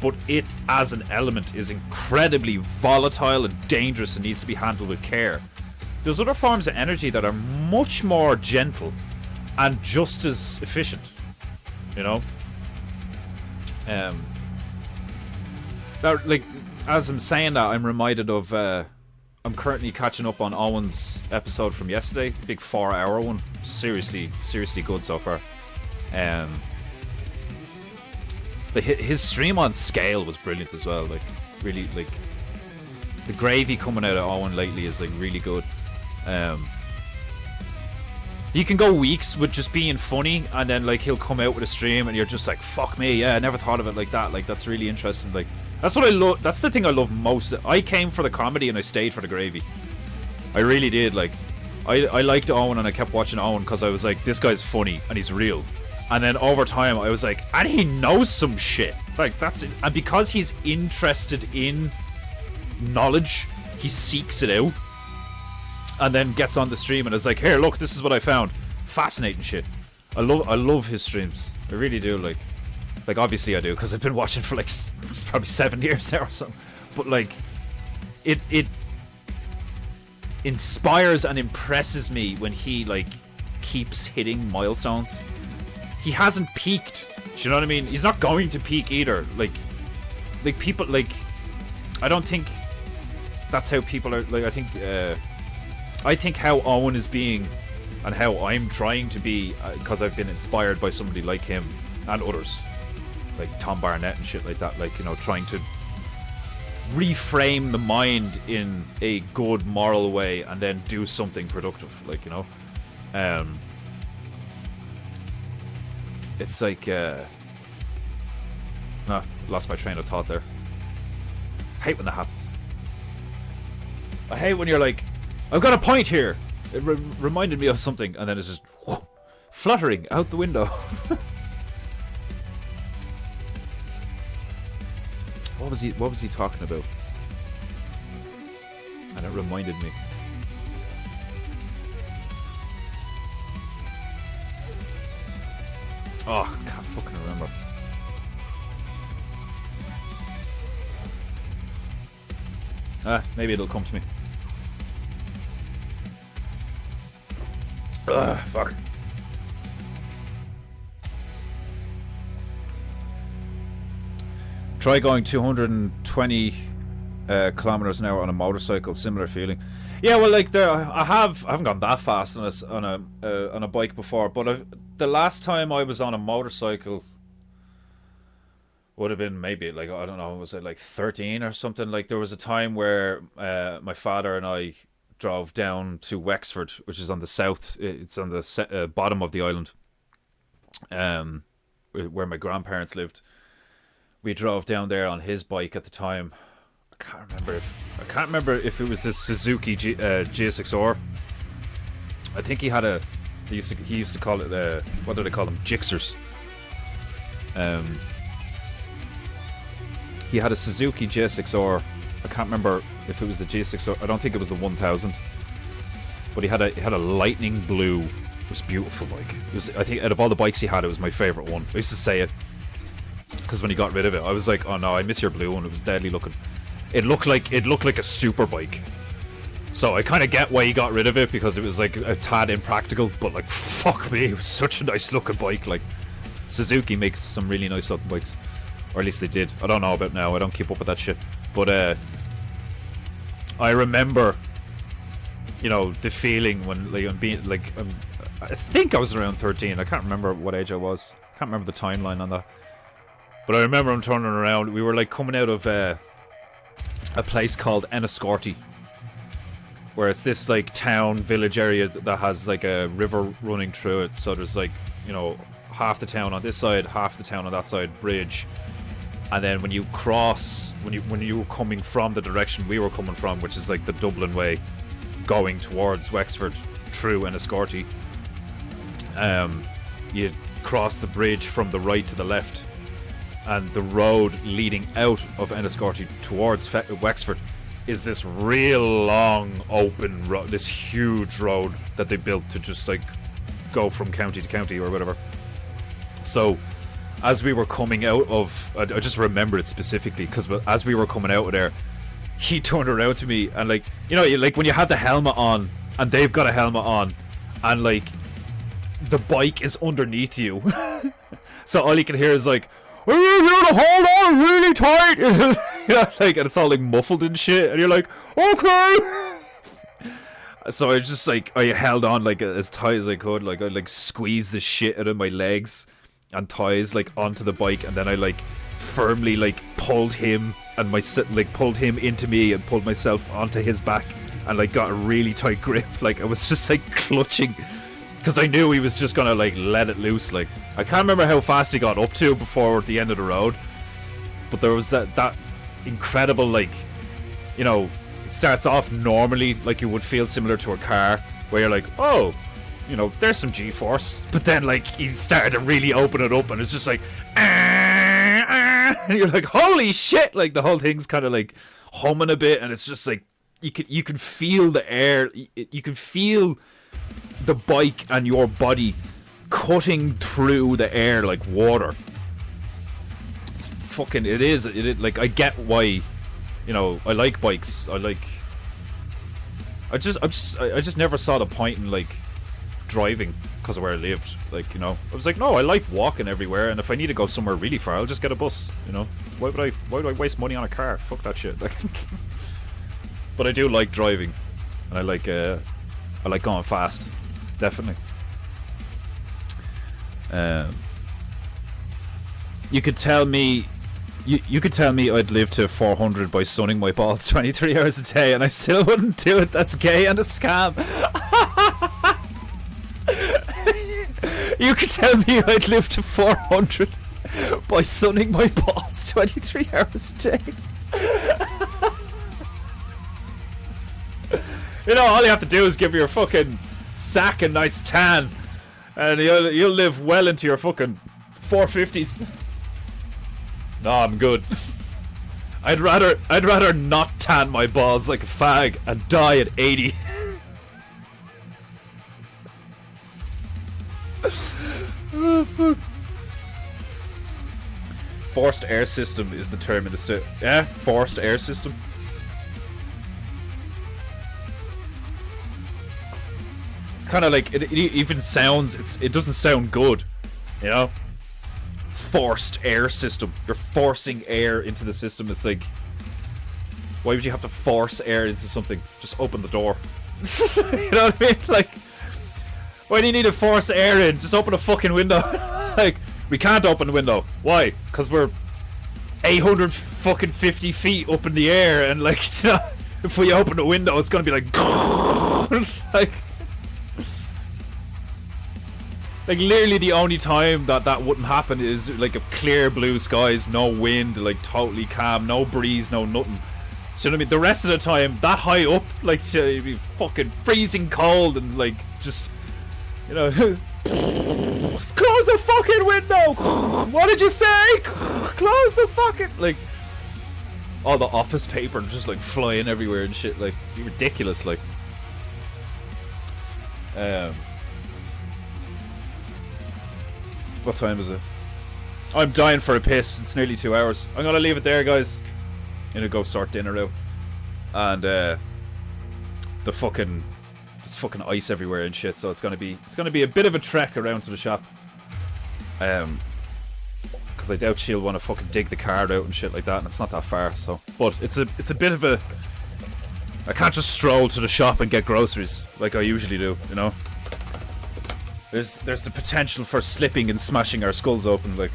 But it, as an element, is incredibly volatile and dangerous and needs to be handled with care. There's other forms of energy that are much more gentle and just as efficient. You know? That, like, as I'm saying that, I'm reminded of... I'm currently catching up on Owen's episode from yesterday. Big 4-hour one. Seriously good so far. But his stream on scale was brilliant as well. Like, really, like, the gravy coming out of Owen lately is, like, really good. You can go weeks with just being funny, and then, like, he'll come out with a stream and you're just like, fuck me, yeah, I never thought of it like that. Like, that's really interesting. Like, that's what I love. That's the thing I love most. I came for the comedy and I stayed for the gravy. I really did. Like, I liked Owen and I kept watching Owen because I was like, this guy's funny and he's real. And then over time I was like, and he knows some shit. Like, that's it. And because he's interested in knowledge, he seeks it out and then gets on the stream and is like, here, look, this is what I found. Fascinating shit. I love his streams. I really do. Like, obviously I do, because I've been watching for, like, it's probably 7 years now or something. But, like, it inspires and impresses me when he, like, keeps hitting milestones. He hasn't peaked. Do you know what I mean? He's not going to peak either. Like people, like, I don't think that's how people are. Like, I think how Owen is being and how I'm trying to be, because I've been inspired by somebody like him and others, like Tom Barnett and shit like that. Like, you know, trying to reframe the mind in a good moral way and then do something productive. Like, you know, it's like, lost my train of thought there. I hate when that happens. I hate when you're like, I've got a point here. It reminded me of something, and then it's just fluttering out the window. What was he talking about? And it reminded me. Oh, I can't fucking remember. Maybe it'll come to me. Ugh, fuck. Try going 220 kilometers an hour on a motorcycle. Similar feeling. Yeah, well, like I haven't gone that fast on a bike before, but the last time I was on a motorcycle would have been maybe, like, I don't know, was it like 13 or something? Like, there was a time where my father and I drove down to Wexford, which is on the south. It's on the bottom of the island, where my grandparents lived. We drove down there on his bike at the time. I can't remember if it was the Suzuki GSX-R. I think he had a. He used to call it what do they call them? Gixxers. He had a Suzuki GSX-R. I can't remember if it was the GSX-R. I don't think it was the 1000. But he had a lightning blue. It was a beautiful bike. It was, I think, out of all the bikes he had, it was my favorite one. I used to say it because when he got rid of it, I was like, "Oh no, I miss your blue one." It was deadly looking. It looked like a super bike. So I kind of get why he got rid of it, because it was like a tad impractical. But like, fuck me, it was such a nice looking bike. Like, Suzuki makes some really nice looking bikes, or at least they did. I don't know about now. I don't keep up with that shit. But I remember, you know, the feeling when, like, I'm being like, I think I was around 13. I can't remember what age I was. I can't remember the timeline on that. But I remember him turning around. We were like coming out of a place called Enniscorthy, where it's this like town village area that has like a river running through it. So there's like, you know, half the town on this side, half the town on that side, bridge. And then when you cross, when you were coming from the direction we were coming from, which is like the Dublin way, going towards Wexford through Enniscorthy, you cross the bridge from the right to the left, and the road leading out of Enniscorthy towards Wexford is this real long open road, this huge road that they built to just like go from county to county or whatever. So as we were coming out of, I just remember it specifically because as we were coming out of there, he turned around to me and like, you know, like when you have the helmet on and they've got a helmet on and like the bike is underneath you, so all you can hear is like, "Are you here to hold on really tight?" You know, like, and it's all like muffled and shit, and you're like, "Okay." So I just like, I held on like as tight as I could, like I like squeezed the shit out of my legs and thighs like onto the bike, and then I like firmly like pulled him and pulled him into me and pulled myself onto his back and like got a really tight grip. Like I was just like clutching because I knew he was just gonna like let it loose. Like I can't remember how fast he got up to before the end of the road, but there was that incredible, like, you know, it starts off normally like you would feel similar to a car where you're like, oh, you know, there's some G-force, but then like he started to really open it up and it's just like, and you're like, holy shit, like the whole thing's kind of like humming a bit, and it's just like you can feel the air, you can feel the bike and your body cutting through the air like water. It's fucking, it is like, I get why, you know, I like bikes. I just never saw the point in like driving because of where I lived. Like, you know, I was like, no, I like walking everywhere, and if I need to go somewhere really far, I'll just get a bus. You know, why would I waste money on a car? Fuck that shit. Like, but I do like driving, and I like going fast, definitely. You could tell me I'd live to 400 by sunning my balls 23 hours a day, and I still wouldn't do it. That's gay and a scam. You could tell me I'd live to 400 by sunning my balls 23 hours a day. You know, all you have to do is give your fucking sack a nice tan, and you'll live well into your fucking 450s. No, I'm good. I'd rather not tan my balls like a fag and die at 80. Oh, fuck. Forced air system is the term in the yeah, forced air system. It's kind of like, it even sounds, it doesn't sound good, you know? Forced air system. You're forcing air into the system. It's like, why would you have to force air into something? Just open the door. You know what I mean? Like, why do you need to force air in? Just open a fucking window. Like, we can't open the window. Why? Because we're 850 feet up in the air, and like, you know, if we open the window, it's gonna be like, like literally the only time that wouldn't happen is like a clear blue skies, no wind, like totally calm, no breeze, no nothing. So you know what I mean? The rest of the time, that high up, like, it'd be fucking freezing cold and like just, you know, close the fucking window. What did you say? Close the fucking, like, all the office paper just like flying everywhere and shit. Like, it'd be ridiculous. Like, what time is it? I'm dying for a piss. It's nearly 2 hours. I'm gonna leave it there, guys. I'm gonna go sort dinner out. And there's fucking ice everywhere and shit. So it's gonna be a bit of a trek around to the shop. Because I doubt she'll want to fucking dig the card out and shit like that, and it's not that far. So, but it's a bit of a. I can't just stroll to the shop and get groceries like I usually do, you know. There's the potential for slipping and smashing our skulls open. Like,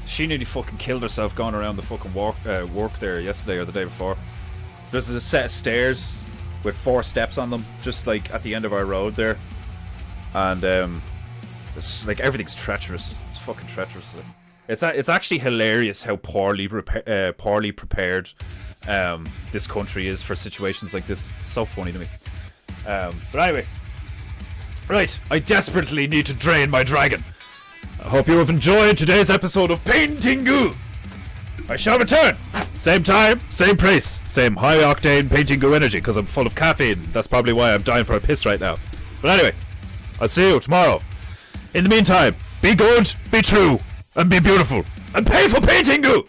she nearly fucking killed herself going around the fucking work there yesterday or the day before. There's a set of stairs with 4 steps on them, just like at the end of our road there, and it's like everything's treacherous. It's fucking treacherous. Like, it's actually hilarious how poorly prepared this country is for situations like this. It's so funny to me. But anyway. Right, I desperately need to drain my dragon. I hope you have enjoyed today's episode of PEINTEINGU. I shall return. Same time, same place, same high-octane PEINTEINGU energy, because I'm full of caffeine. That's probably why I'm dying for a piss right now. But anyway, I'll see you tomorrow In the meantime, be good, be true, and be beautiful, and pay for painting you!